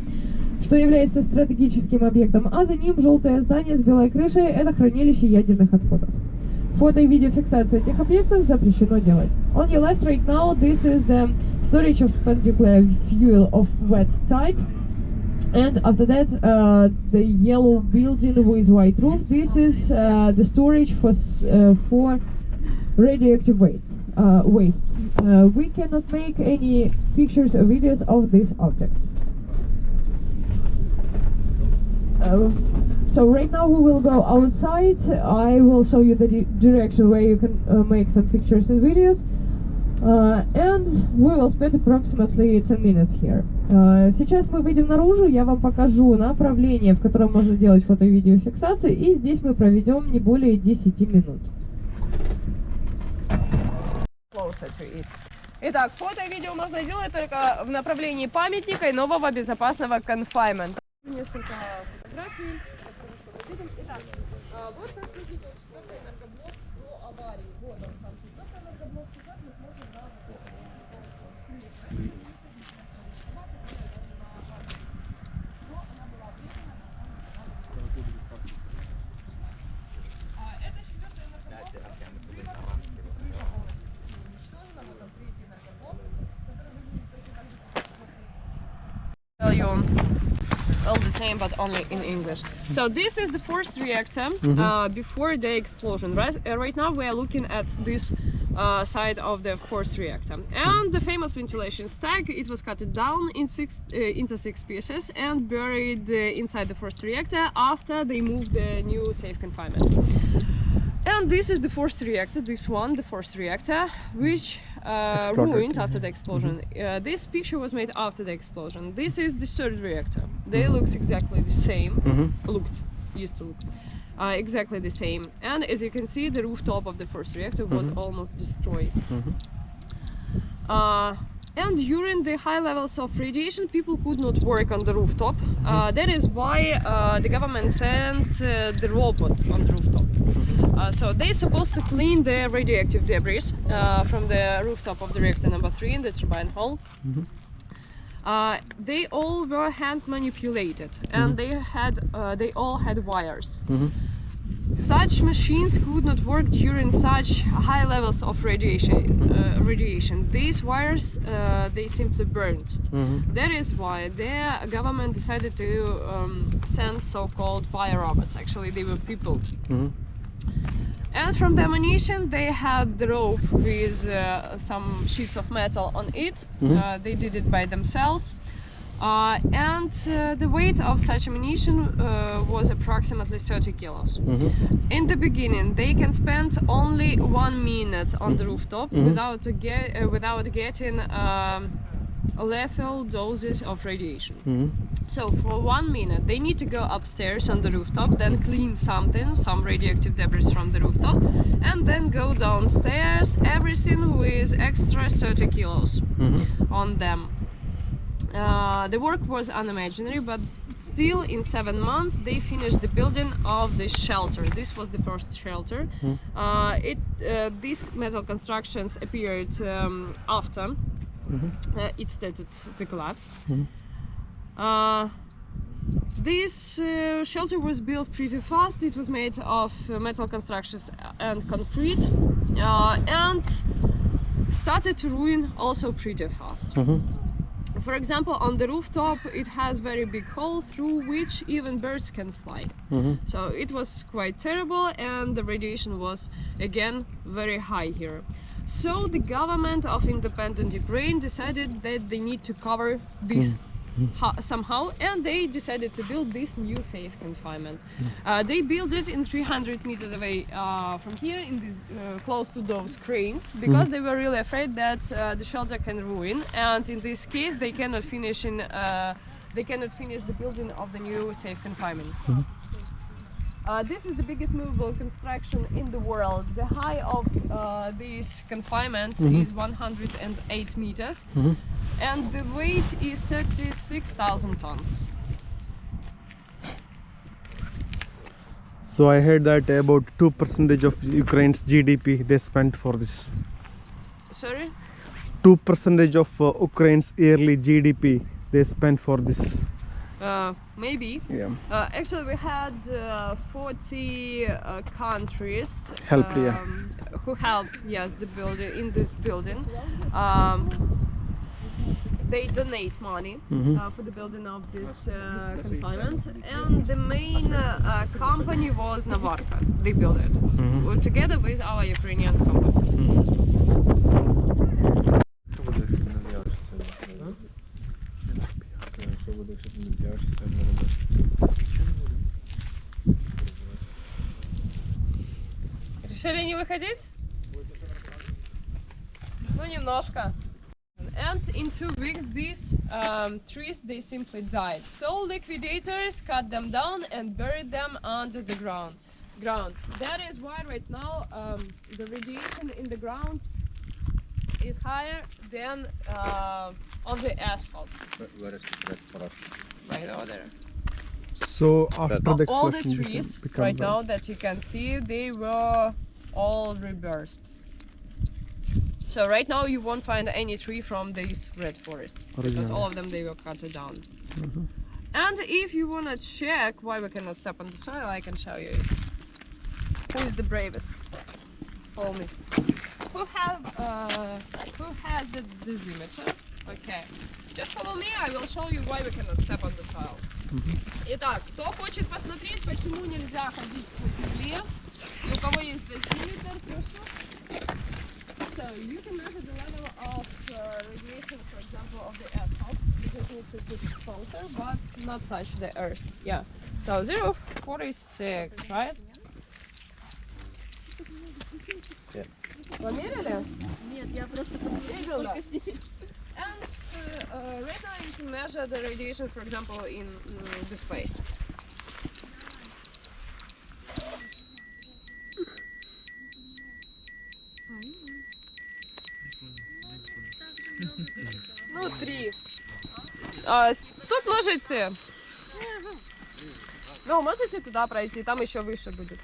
что является стратегическим объектом, а за ним желтое здание с белой крышей – это хранилище ядерных отходов. Фото и видеофиксацию этих объектов запрещено делать. On your left right now, this is the storage of spent nuclear fuel of wet type. And after that, the yellow building with white roof, this is the storage for radioactive wastes. We cannot make any pictures or videos of these objects. So right now we will go outside. I will show you the direction where you can make some pictures and videos, and we will spend approximately 10 minutes here. Сейчас мы выйдем наружу, я вам покажу направление, в котором можно делать фото и видеофиксацию, и здесь мы проведем не более 10 минут. Итак, фото и видео можно делать только в направлении памятника и нового безопасного конфайнмента. Несколько фотографий, чтобы видим. Итак, вот как выглядел 4-й энергоблок до аварии. Вот он сам 4-й энергоблок, сейчас мы смотрим на это 4-й энергоблок. Уничтожена, вот он 3-й энергоблок, который выглядит точно так же, как all the same, but only in English. So this is the first reactor before the explosion. Right now we are looking at this side of the first reactor. And the famous ventilation stack, it was cut down into 6 pieces and buried inside the first reactor after they moved the new safe confinement. And this is the first reactor, this one, the first reactor, which ruined after the explosion. This picture was made after the explosion. This is the third reactor. They look exactly the same. Used to look exactly the same. And as you can see, the rooftop of the first reactor was almost destroyed. And during the high levels of radiation, people could not work on the rooftop. That is why the government sent the robots on the rooftop. So they're supposed to clean the radioactive debris from the rooftop of the reactor number 3 in the turbine hall. They all were hand manipulated, and they all had wires. such machines could not work during such high levels of radiation. These wires, they simply burned. That is why the government decided to send so-called biorobots. Actually, they were people. And from the ammunition, they had the rope with some sheets of metal on it. They did it by themselves. And the weight of such ammunition was approximately 30 kilos. In the beginning, they can spend only 1 minute on the rooftop without getting lethal doses of radiation. So for 1 minute, they need to go upstairs on the rooftop, then clean some radioactive debris from the rooftop, and then go downstairs, everything with extra 30 kilos on them. The work was unimaginary, but still in 7 months they finished the building of the shelter. This was the first shelter. These metal constructions appeared after it started to collapse. This shelter was built pretty fast. It was made of metal constructions and concrete, and started to ruin also pretty fast. For example, on the rooftop it has very big hole through which even birds can fly. So it was quite terrible, and the radiation was again very high here. So the government of independent Ukraine decided that they need to cover this somehow, and they decided to build this new safe confinement. They built it in 300 meters away from here, in this, close to those cranes, because they were really afraid that the shelter can ruin, and in this case they cannot finish the building of the new safe confinement. This is the biggest movable construction in the world. The height of this confinement is 108 meters, and the weight is 36,000 tons. So I heard that about 2% of Ukraine's GDP they spent for this. Sorry? 2% of Ukraine's yearly GDP they spent for this. Maybe. Yeah. Actually, we had 40 countries who helped, yes, the building in this building. They donate money for the building of this confinement, and the main company was Navarka. They built it together with our Ukrainian company. Решили не выходить? Ну, немножко. And in 2 weeks these trees, they simply died. So liquidators cut them down and buried them under the ground. That is why right now the radiation in the ground is higher than on the asphalt. Where is the red forest? Right over there. So after the All the explosion, trees right now that you can see, they were all rebirthed. So right now you won't find any tree from this red forest, because all of them, they were cut down. And if you want to check why we cannot step on the soil, I can show you it. Who is the bravest? Follow me. Who has the dosimeter? Okay. Just follow me, I will show you why we cannot step on the soil. Итак, кто хочет посмотреть, почему нельзя ходить по земле, и у кого есть дозиметр, прошу. So you can measure the level of radiation, for example, of the asphalt, because you need to put it closer, but not touch the earth. Yeah. So 0.46, right? Yeah. Померили? Нет, я просто посмотрела, сколько снимет. And right now you can measure the radiation, for example, in this place. Ну, 3. Тут можете. Ну, можете туда пройти, там еще выше будет.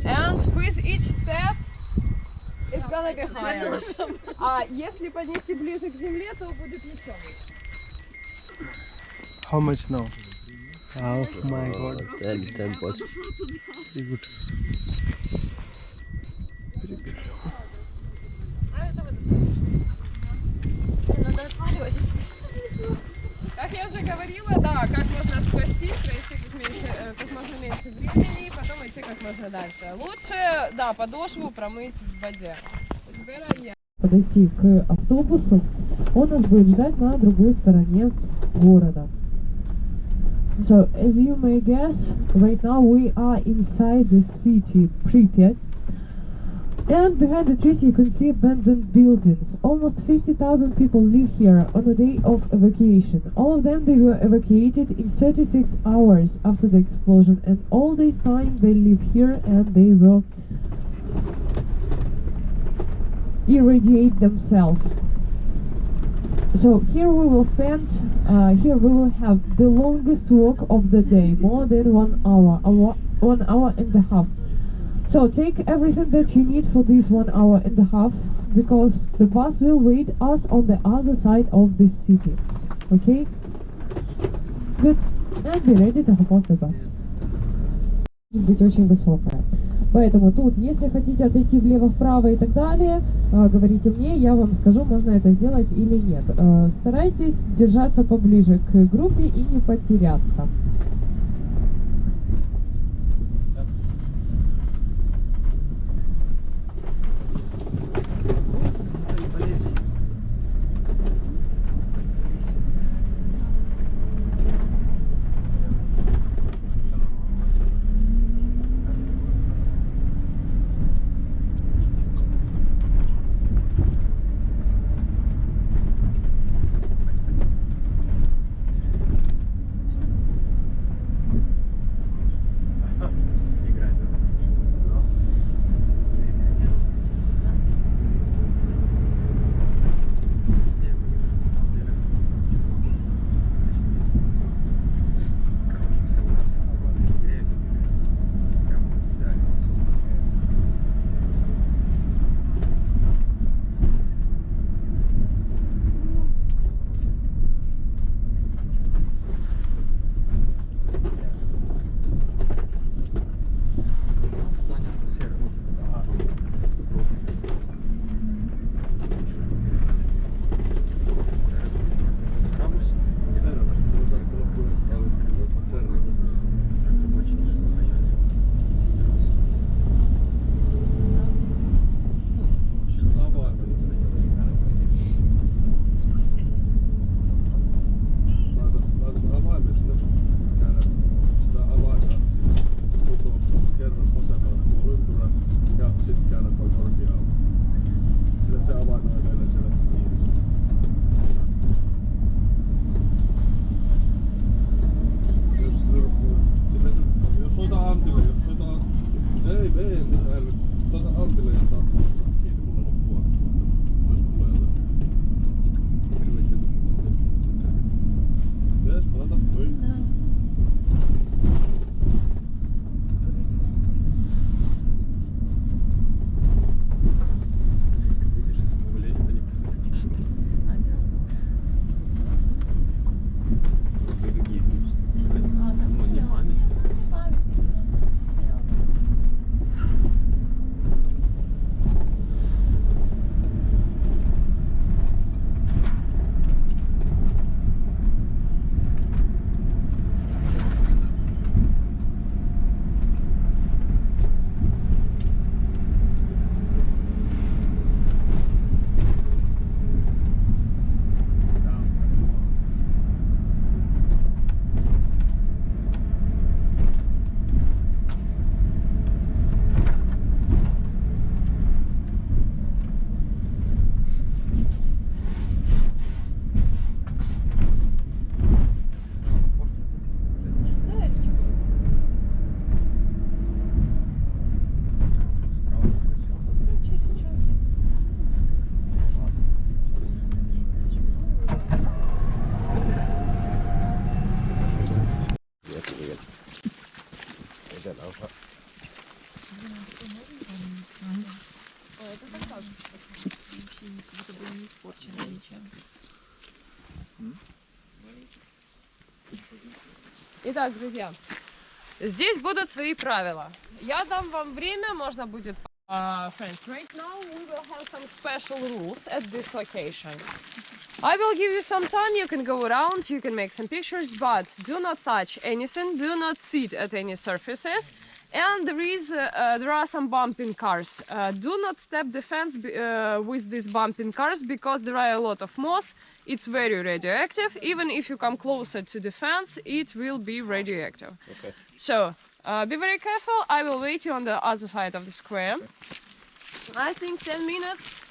And with each step it's gonna be higher. А если поднести ближе к земле, то будет еще выше. How much now? Oh my god. 10 post. Very good. Надо отваливать. Как я уже говорила, да, как можно спасти, провести как можно меньше времени, потом идти как можно дальше. Лучше, да, подошву промыть в воде. Подойти к автобусу, он нас будет ждать на другой стороне города. So, as you may guess, right now we are inside the city, Pripyat. And behind the trees you can see abandoned buildings. Almost 50,000 people live here on a day of evacuation. All of them, they were evacuated in 36 hours after the explosion. And all this time they live here and they will irradiate themselves. So here we will spend, here we will have the longest walk of the day, more than 1 hour, 1 hour and a half. So take everything that you need for this 1 hour and a half, because the bus will wait us on the other side of this city. Okay? Good. And be ready to hop off the bus. Может быть очень высокая. Поэтому тут, если хотите отойти влево-вправо и так далее, говорите мне, я вам скажу, можно это сделать или нет. Старайтесь держаться поближе к группе и не потеряться. Итак, друзья, здесь будут свои правила. Я дам вам время, можно будет... friends, right now we will have some special rules at this location. I will give you some time, you can go around, you can make some pictures, but do not touch anything, do not sit at any surfaces. And there are some bumping cars. Do not step the fence with these bumping cars because there are a lot of moss. It's very radioactive. Even if you come closer to the fence, it will be radioactive. Okay. So be very careful. I will wait you on the other side of the square. Okay. I think 10 minutes.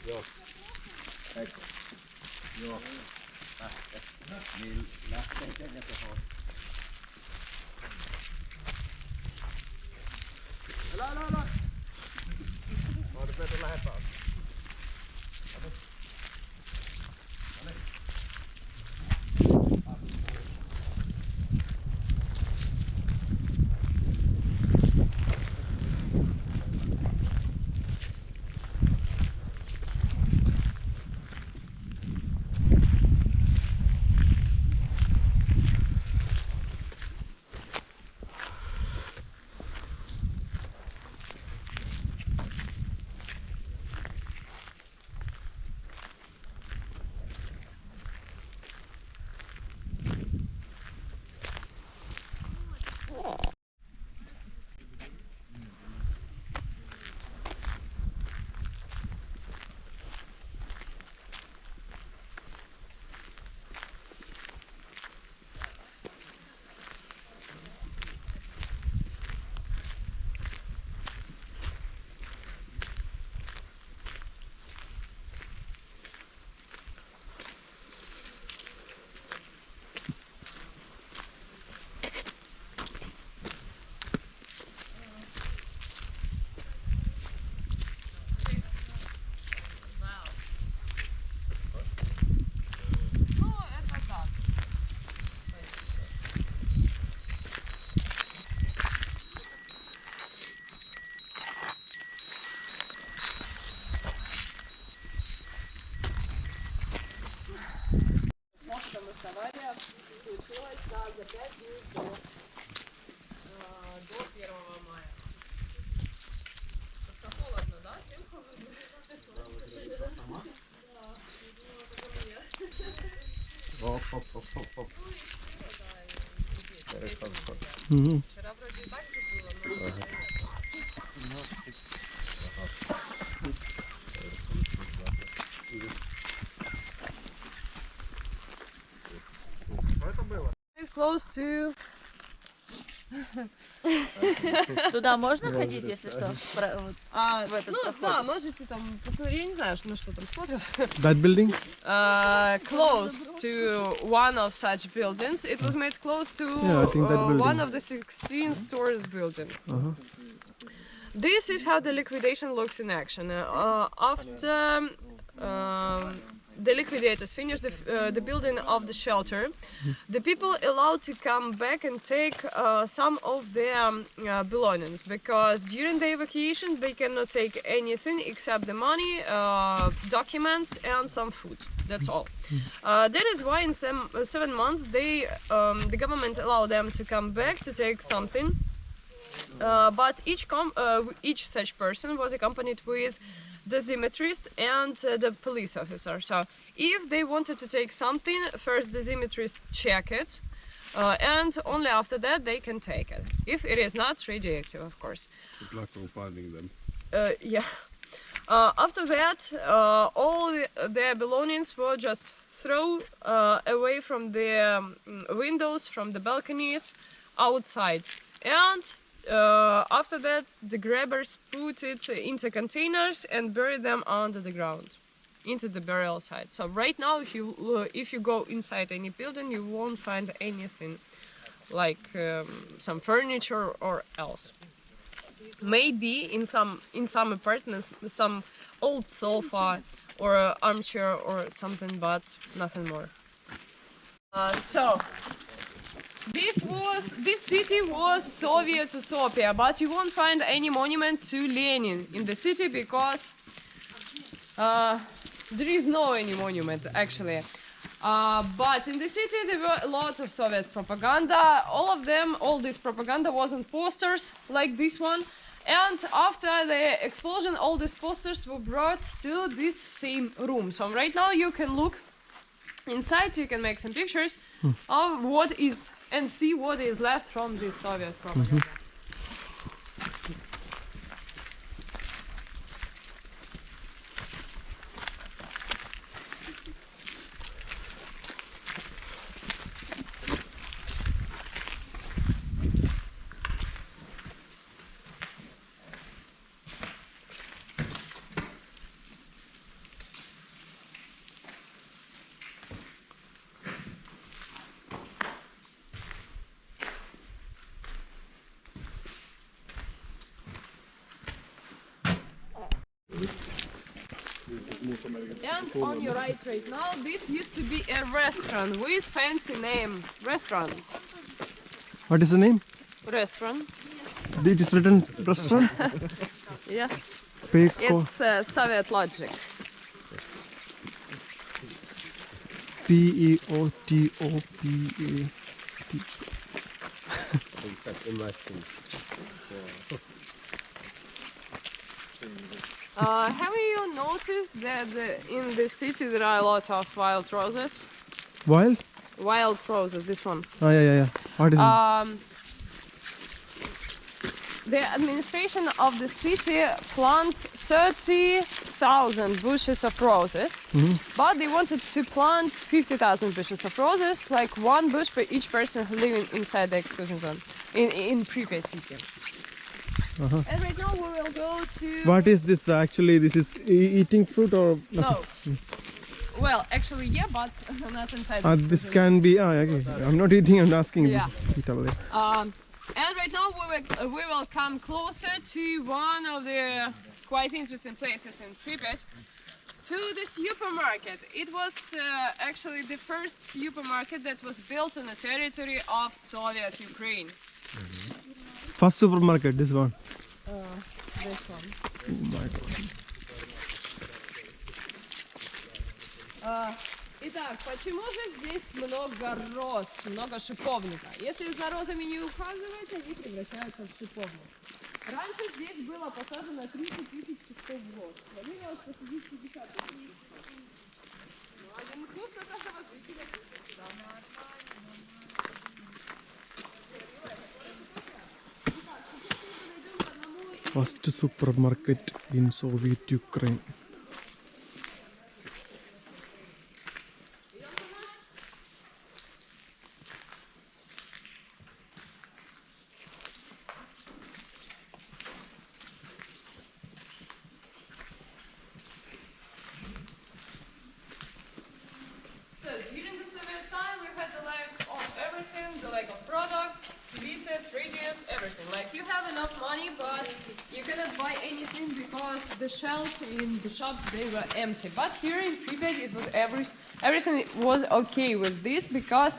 Joo. Eikö? Joo. Niin lähtee kengät tuohon. Älä. Mä oon nyt menty lähempää. Авария случилась за 5 дней до 1 мая. Как-то холодно, да? Всем холодно? Оп. Вчера вроде и так же было, но... Close to... Туда можно ходить, если что? Да, можете там посмотреть, я не знаю, на что там смотрят. That building? Close to one of such buildings. It was made close to Yeah, I think that building. one of the 16-story building. This is how the liquidation looks in action. After the liquidators finished the building of the shelter, the people allowed to come back and take some of their belongings, because during the evacuation they cannot take anything except the money, documents and some food. That's all. That is why in 7 months the government allowed them to come back to take something. But each such person was accompanied with the dosimetrist and the police officer. So if they wanted to take something, first the dosimetrist check it, and only after that they can take it. If it is not radioactive, of course. Good luck on finding them. Yeah. After that, all their belongings were just thrown away from the windows, from the balconies, outside. And after that, the grabbers put it into containers and buried them under the ground, into the burial site. So right now, if you go inside any building, you won't find anything like some furniture or else. Maybe in some apartments, some old sofa or armchair or something, but nothing more. So This city was Soviet utopia, but you won't find any monument to Lenin in the city because there is no any monument actually. But in the city there were a lot of Soviet propaganda. All this propaganda was on posters like this one. And after the explosion, all these posters were brought to this same room. So right now you can look inside, you can make some pictures of what is and see what is left from this Soviet propaganda. And on your right now, this used to be a restaurant with fancy name. Restaurant. What is the name? Restaurant. It is written restaurant. Yes. Peko. It's Soviet logic. Peotopati. Have you noticed that in the city there are a lot of wild roses? Wild? Wild roses, this one. Oh yeah. What is it? The administration of the city plant 30,000 bushes of roses, but they wanted to plant 50,000 bushes of roses, like one bush per each person who living inside the exclusion zone in Pripyat city. And right now we will go to... What is this actually? This is eating fruit or No. Well, actually, yeah, but not inside. this can be... okay. I'm not eating, I'm asking. Yeah. This is eatable. And right now we will come closer to one of the quite interesting places in Pripyat, to the supermarket. It was actually the first supermarket that was built on the territory of Soviet Ukraine. First supermarket, this one. This one. Oh my god. Итак, почему же здесь много роз, много шиповника? Если за розами не ухаживать, они превращаются в шиповник. Раньше здесь было посажено 30 тысяч кустов роз. Планировалось посадить 50 тысяч. Ну, один куст на каждого жителя. First supermarket in Soviet Ukraine. So during the Soviet time, we had the lack of everything, the lack of products, TV sets, radios, everything. Like you have enough money, but you cannot buy anything because the shelves in the shops, they were empty. But here in Pripyat, it was everything was okay with this because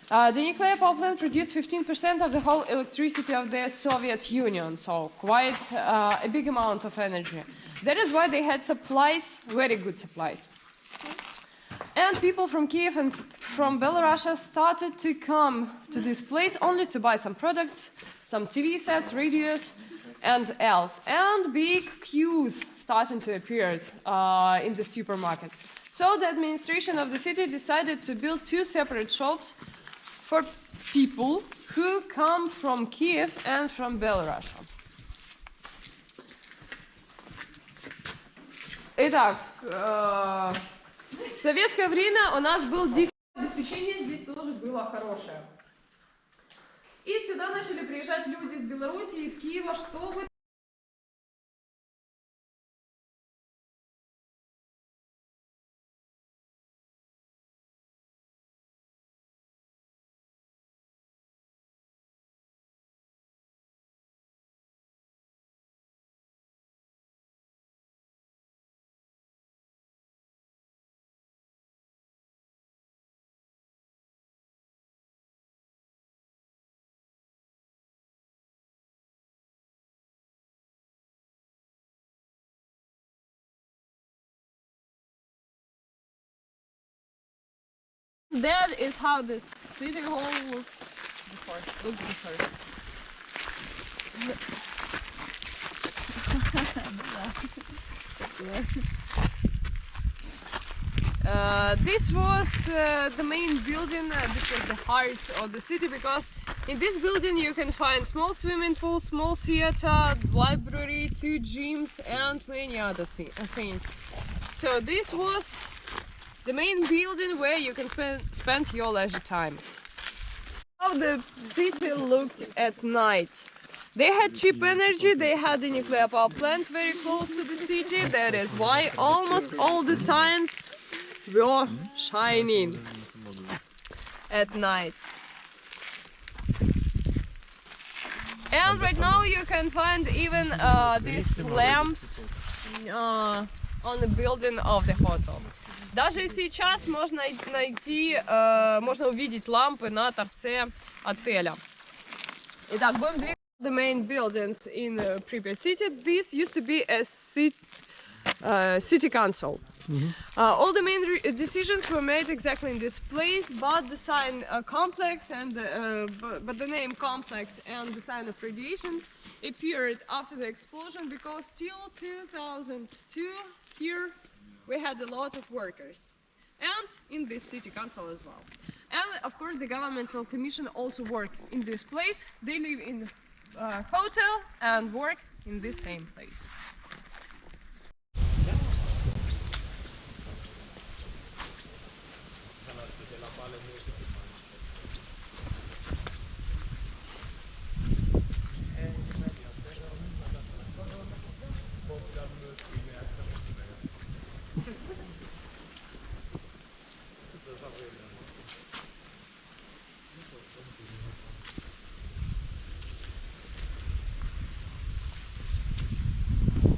the nuclear power plant produced 15% of the whole electricity of the Soviet Union, so quite a big amount of energy. That is why they had supplies, very good supplies. And people from Kiev and from Belarus started to come to this place only to buy some products, some TV sets, radios, and else. And big queues starting to appear in the supermarket. So the administration of the city decided to build two separate shops for people who come from Kiev and from Belarus. Итак, в советское время у нас был дефицит, обеспечение здесь тоже было хорошее. И сюда начали приезжать люди из Беларуси, из Киева, чтобы That is how the city hall looks before. This was the main building. This was the heart of the city, because in this building you can find small swimming pool, small theater, library, 2 gyms, and many other things. So this was the main building where you can spend your leisure time. How the city looked at night. They had cheap energy, they had the nuclear power plant very close to the city. That is why almost all the signs were shining at night. And right now you can find even these lamps on the building of the hotel. Даже и сейчас можно увидеть лампы на торце отеля. Итак, будем двигаться. The main buildings in Pripyat city. This used to be a city council. All the main decisions were made exactly in this place, but the sign complex and but the name complex and the sign of radiation appeared after the explosion, because till 2002 here we had a lot of workers, and in this city council as well. And of course the governmental commission also work in this place. They live in the hotel and work in this same place.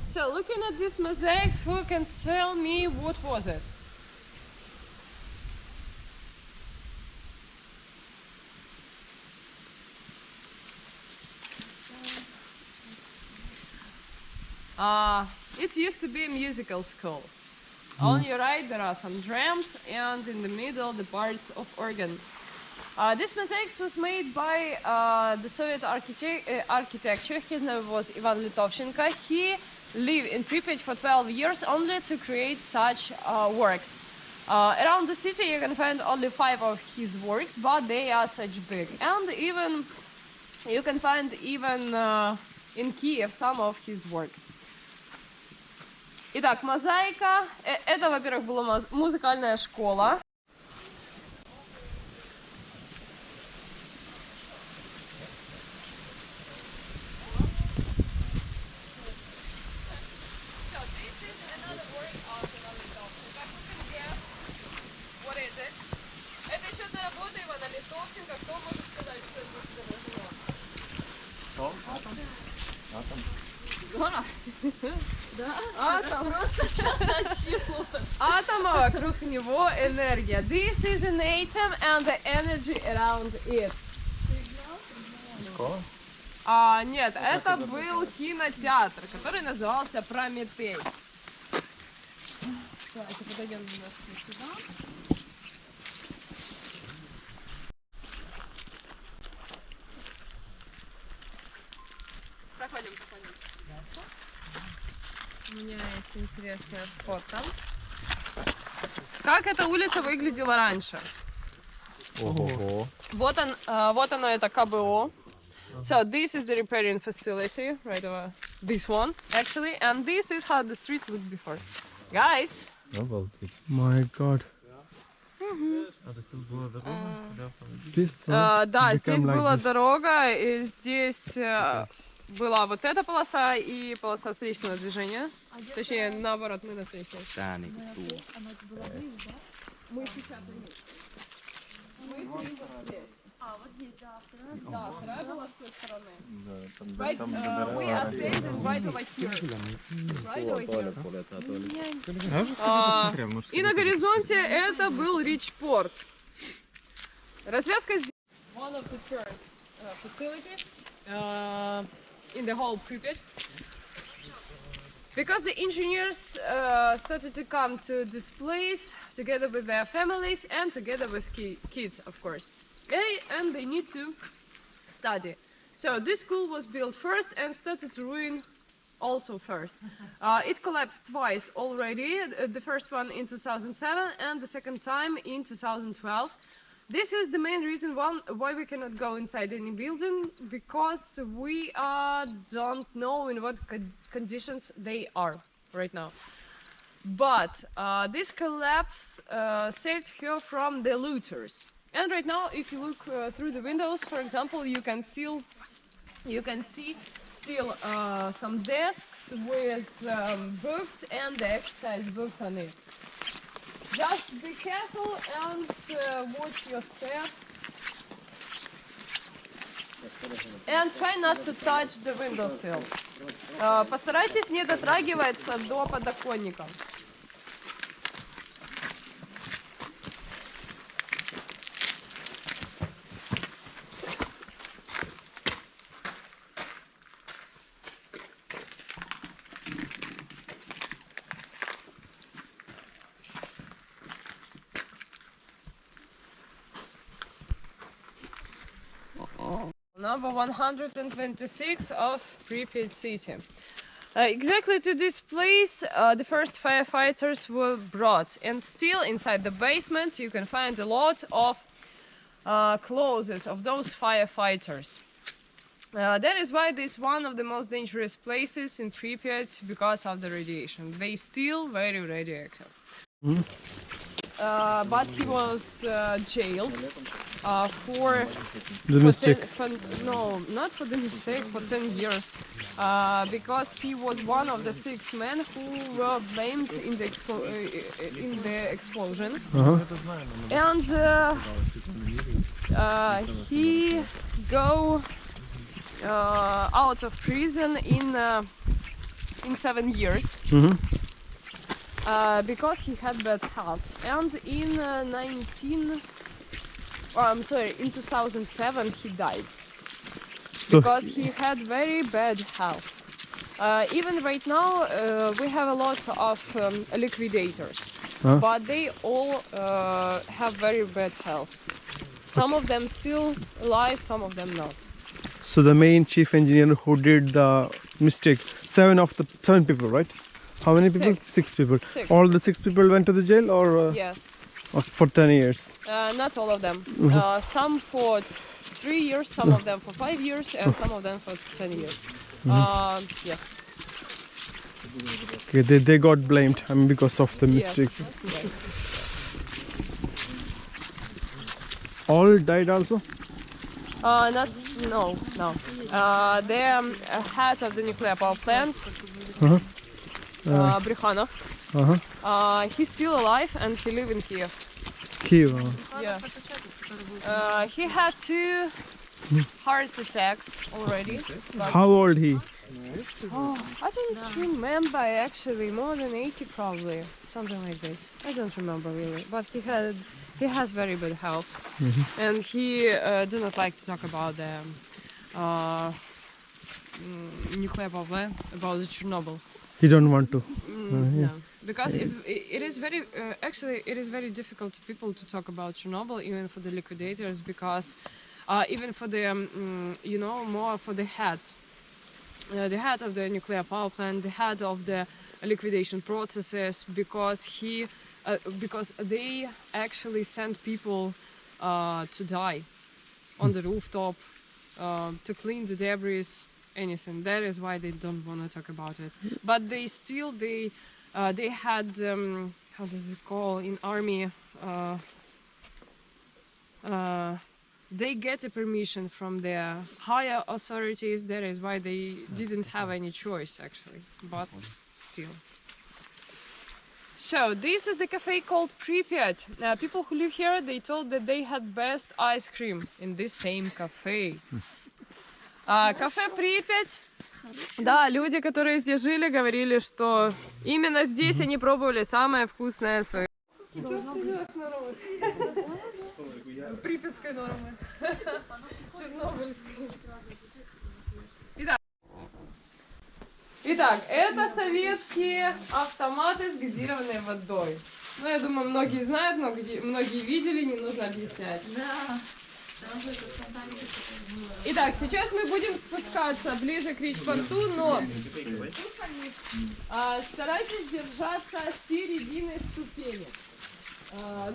So, looking at these mosaics, who can tell me what was it? It used to be a musical school. On your right there are some drums, and in the middle the parts of organ. This mosaics was made by the Soviet architecture. His name was Ivan Litovchenko. He lived in Pripyat for 12 years only to create such works. Around the city you can find only 5 of his works, but they are such big. And even you can find even in Kiev some of his works. Итак, мозаика. Это, во-первых, была музыкальная школа. Атом, а вокруг него энергия. This is an atom and the energy around it. Нет, это был кинотеатр, который назывался Прометей. Давайте подойдем немножко сюда. Проходим. У меня есть интересное фото. Как эта улица выглядела раньше? Ого. Вот оно, это КБО. So this is the repairing facility, right over this one, actually, and this is how the street looked before. Guys! My God. This Да, здесь become like была this. дорога, и здесь была вот эта полоса и полоса встречного движения. Точнее, наоборот, мы на встречном. Мы сейчас на ней. Мы стоим вот здесь. Вот здесь, да. Да, вторая была с той стороны. Right, we are standing right over here. Right over here. И на горизонте это был Ричпорт. Развязка здесь. One of the first facilities in the whole Pripyat. because the engineers started to come to this place together with their families and together with kids, of course. And they need to study. So this school was built first and started to ruin also first. It collapsed twice already, the first one in 2007 and the second time in 2012. This is the main reason why we cannot go inside any building, because we don't know in what conditions they are right now. But this collapse saved her from the looters. And right now, if you look through the windows, for example, you can see still some desks with books and the exercise books on it. Just be careful and watch your steps. And try not to touch the windowsill. Постарайтесь не дотрагиваться до подоконника. Number 126 of Pripyat city. Exactly to this place the first firefighters were brought, and still inside the basement you can find a lot of clothes of those firefighters. That is why this is one of the most dangerous places in Pripyat, because of the radiation. They still very radioactive. But he was jailed for the mistake. No, not for the mistake, for 10 years. Because he was one of the 6 men who were blamed in the explosion. And he go out of prison in 7 years. Because he had bad health, and in 2007 he died, because he had very bad health. Even right now we have a lot of liquidators, but they all have very bad health. Some of them still alive, some of them not. So the main chief engineer who did the mistake, 7 people, right? How many people? 6 people. 6. All the 6 people went to the jail, or Yes. For 10 years? Not all of them. Some for 3 years, some of them for 5 years, and some of them for 10 years. Yes. Okay, they got blamed. I mean, because of the mistake. Yes. All died also? No. The head of the nuclear power plant, Brikhanov, he's still alive and he lives in Kiev. Kiev. Yeah. He had 2 heart attacks already. How old he? I don't remember actually, more than 80 probably, something like this. I don't remember really, but he has very bad health, and he do not like to talk about the nuclear power plant, about the Chernobyl. He don't want to. No, because it is very actually it is very difficult to people to talk about Chernobyl, even for the liquidators, because even for the more for the heads, the head of the nuclear power plant, the head of the liquidation processes, because they actually send people to die on the rooftop, to clean the debris, anything. That is why they don't want to talk about it. But they still they had how does it call in army? They get a permission from the higher authorities. That is why they didn't have any choice actually. But still. So this is the cafe called Pripyat. People who live here, they told that they had best ice cream in this same cafe. Кафе Припять. Да, люди, которые здесь жили, говорили, что именно здесь они пробовали самое вкусное свое. Припятской нормы. Чернобыльской. Итак, это советские автоматы с газированной водой. Ну, я думаю, многие знают, многие видели, не нужно объяснять. Да. Итак, сейчас мы будем спускаться ближе к речь-порту, но старайтесь держаться середины ступенек.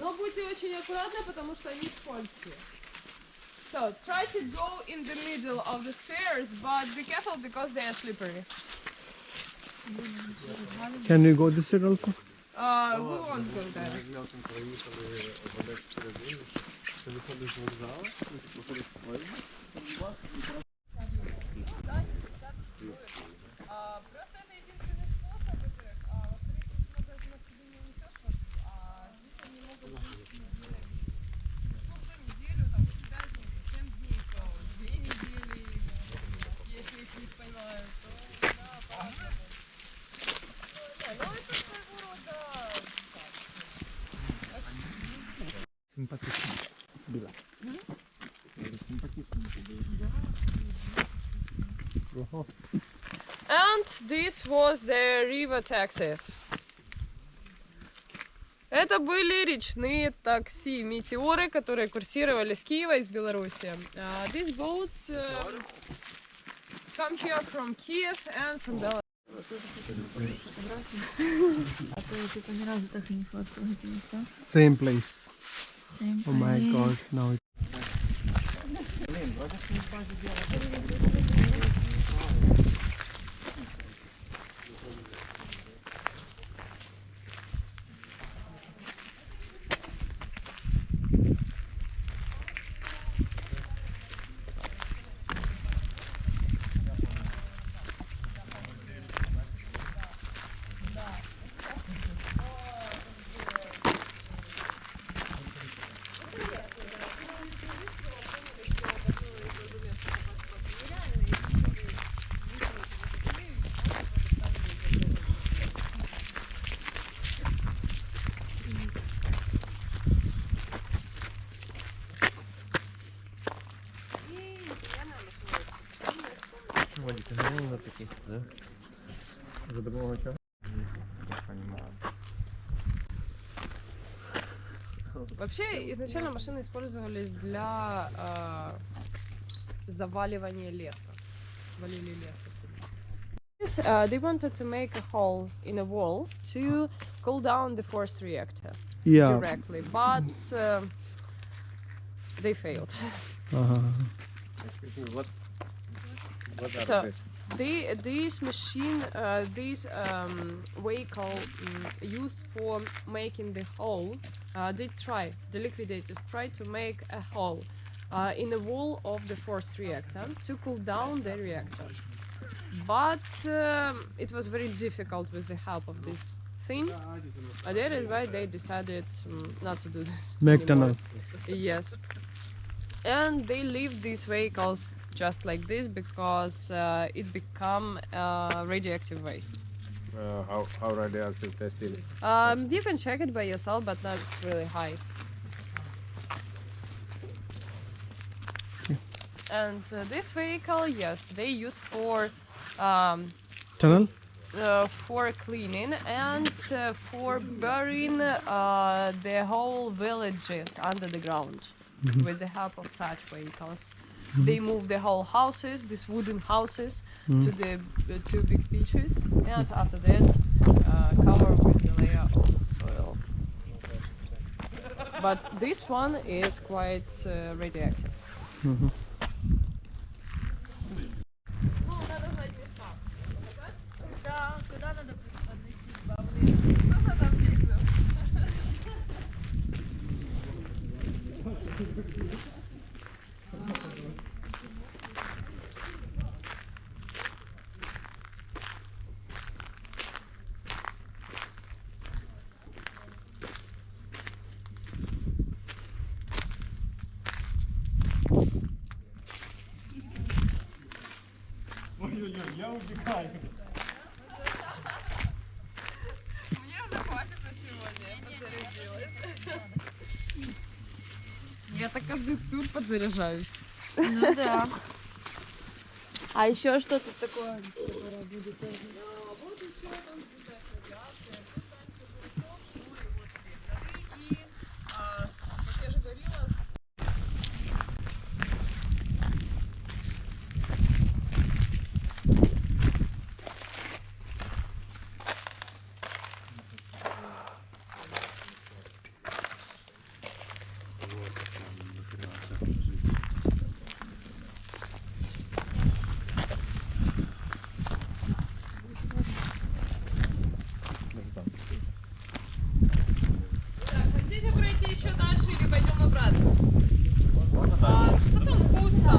Но будьте очень аккуратны, потому что они скользкие. So, try to go in the middle of the stairs, but be careful because they are slippery. Can we go this side also? We won't go there. Просто это единственный способ, во-первых, а во-вторых, очень много на себе не унесешь воды, а здесь они могут быть неделями. Ну, то неделю, там, 5 дней, 7 дней, то 2 недели, если их не поймают, то да, по-разному. Ну, это своего рода Симпатично. Bila. And this was the river taxis. Это были речные такси, метеоры, которые курсировали с Киева из Беларуси. These boats come here from Kiev and from Belarus. А то я типа ни разу так и не фоткала эти места. Same place. Same Oh my place. god, now Вообще, изначально машины использовались для заваливания леса. Валили лес. They wanted to make a hole in a wall to cool down the force reactor directly, but they failed. So this machine, this vehicle used for making the hole, the liquidators tried to make a hole in the wall of the force reactor to cool down the reactor. But it was very difficult with the help of this thing. That is why they decided not to do this. make anymore. tunnel. Yes. And they leave these vehicles just like this because it become radioactive waste. How radioactive testing? You can check it by yourself, but not really high. And this vehicle, yes, they use for Tunnel? for cleaning and for burying the whole villages under the ground with the help of such vehicles. They move the whole houses, these wooden houses, to the two big beaches, and after that cover with the layer of soil. But this one is quite radioactive. Да, куда надо подносить бабли? Что-то там пикнул. Ой-ой-ой, я убегаю. Мне уже хватит на сегодня, я подзарядилась. Я так каждый тур подзаряжаюсь. Ну да. А еще что-то такое, которое будет тоже. Вот еще там будет радиация. Тут раньше был дом, ну и вот свет. И, как я же говорила, так, хотите пройти еще дальше или пойдем обратно? Потом пусто.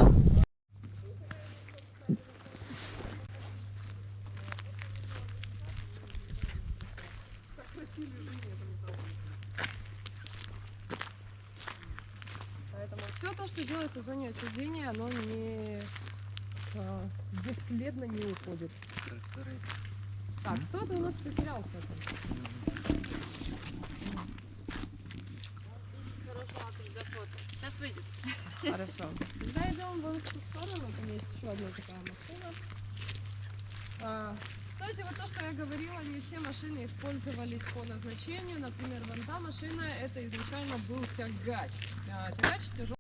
Поэтому все то, что делается в зоне отчуждения, оно не бесследно не уходит. Так, кто-то у нас потерялся там. Хорошо, когда фото. Сейчас выйдет. Хорошо. Когда идем в эту сторону, там есть еще одна такая машина. Кстати, вот то, что я говорила, не все машины использовались по назначению. Например, вон та машина, это изначально был тягач. Тягач тяжелый.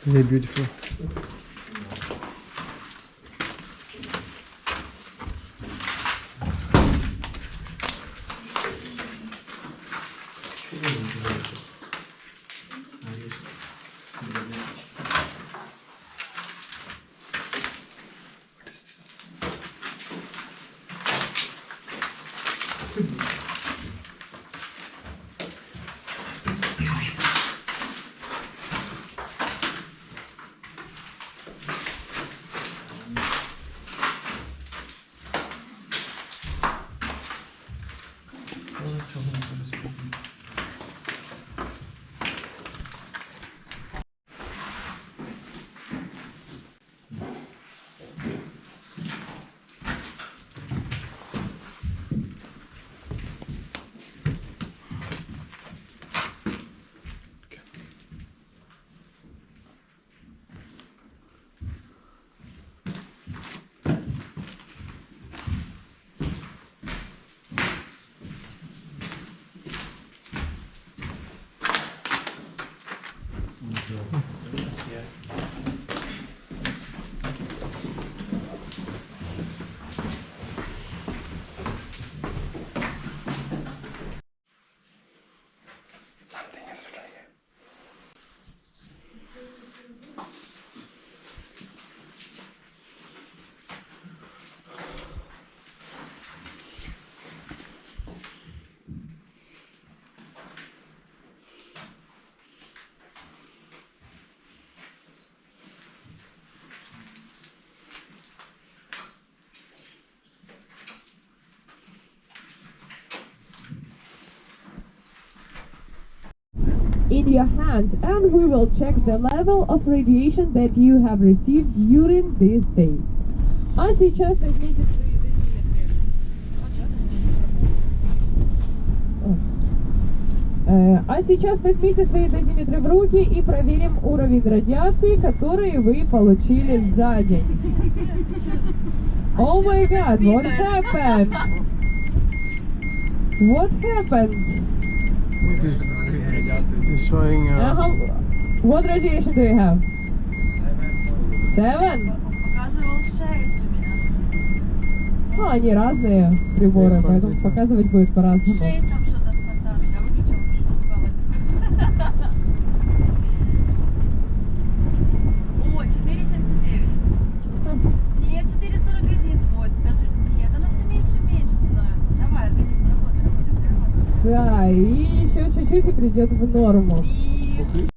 Very beautiful. in your hands and we will check the level of radiation that you have received during this day. А сейчас возьмите свои дозиметры. А сейчас возьмите свои дозиметры в руки и проверим уровень радиации, который вы получили за день. Oh my god, what happened? What happened? It's showing What radiation do you have? 7? Показывал 6 у меня. Ну, они разные приборы, поэтому показывать будет по-разному. 6 там что-то с фонтана. Я выключила, потому что О, 4,79. Нет, 4,41. Вот, даже нет, оно все меньше и меньше становится. Давай, организм, работай. Да, и еще чуть-чуть и придет в норму. И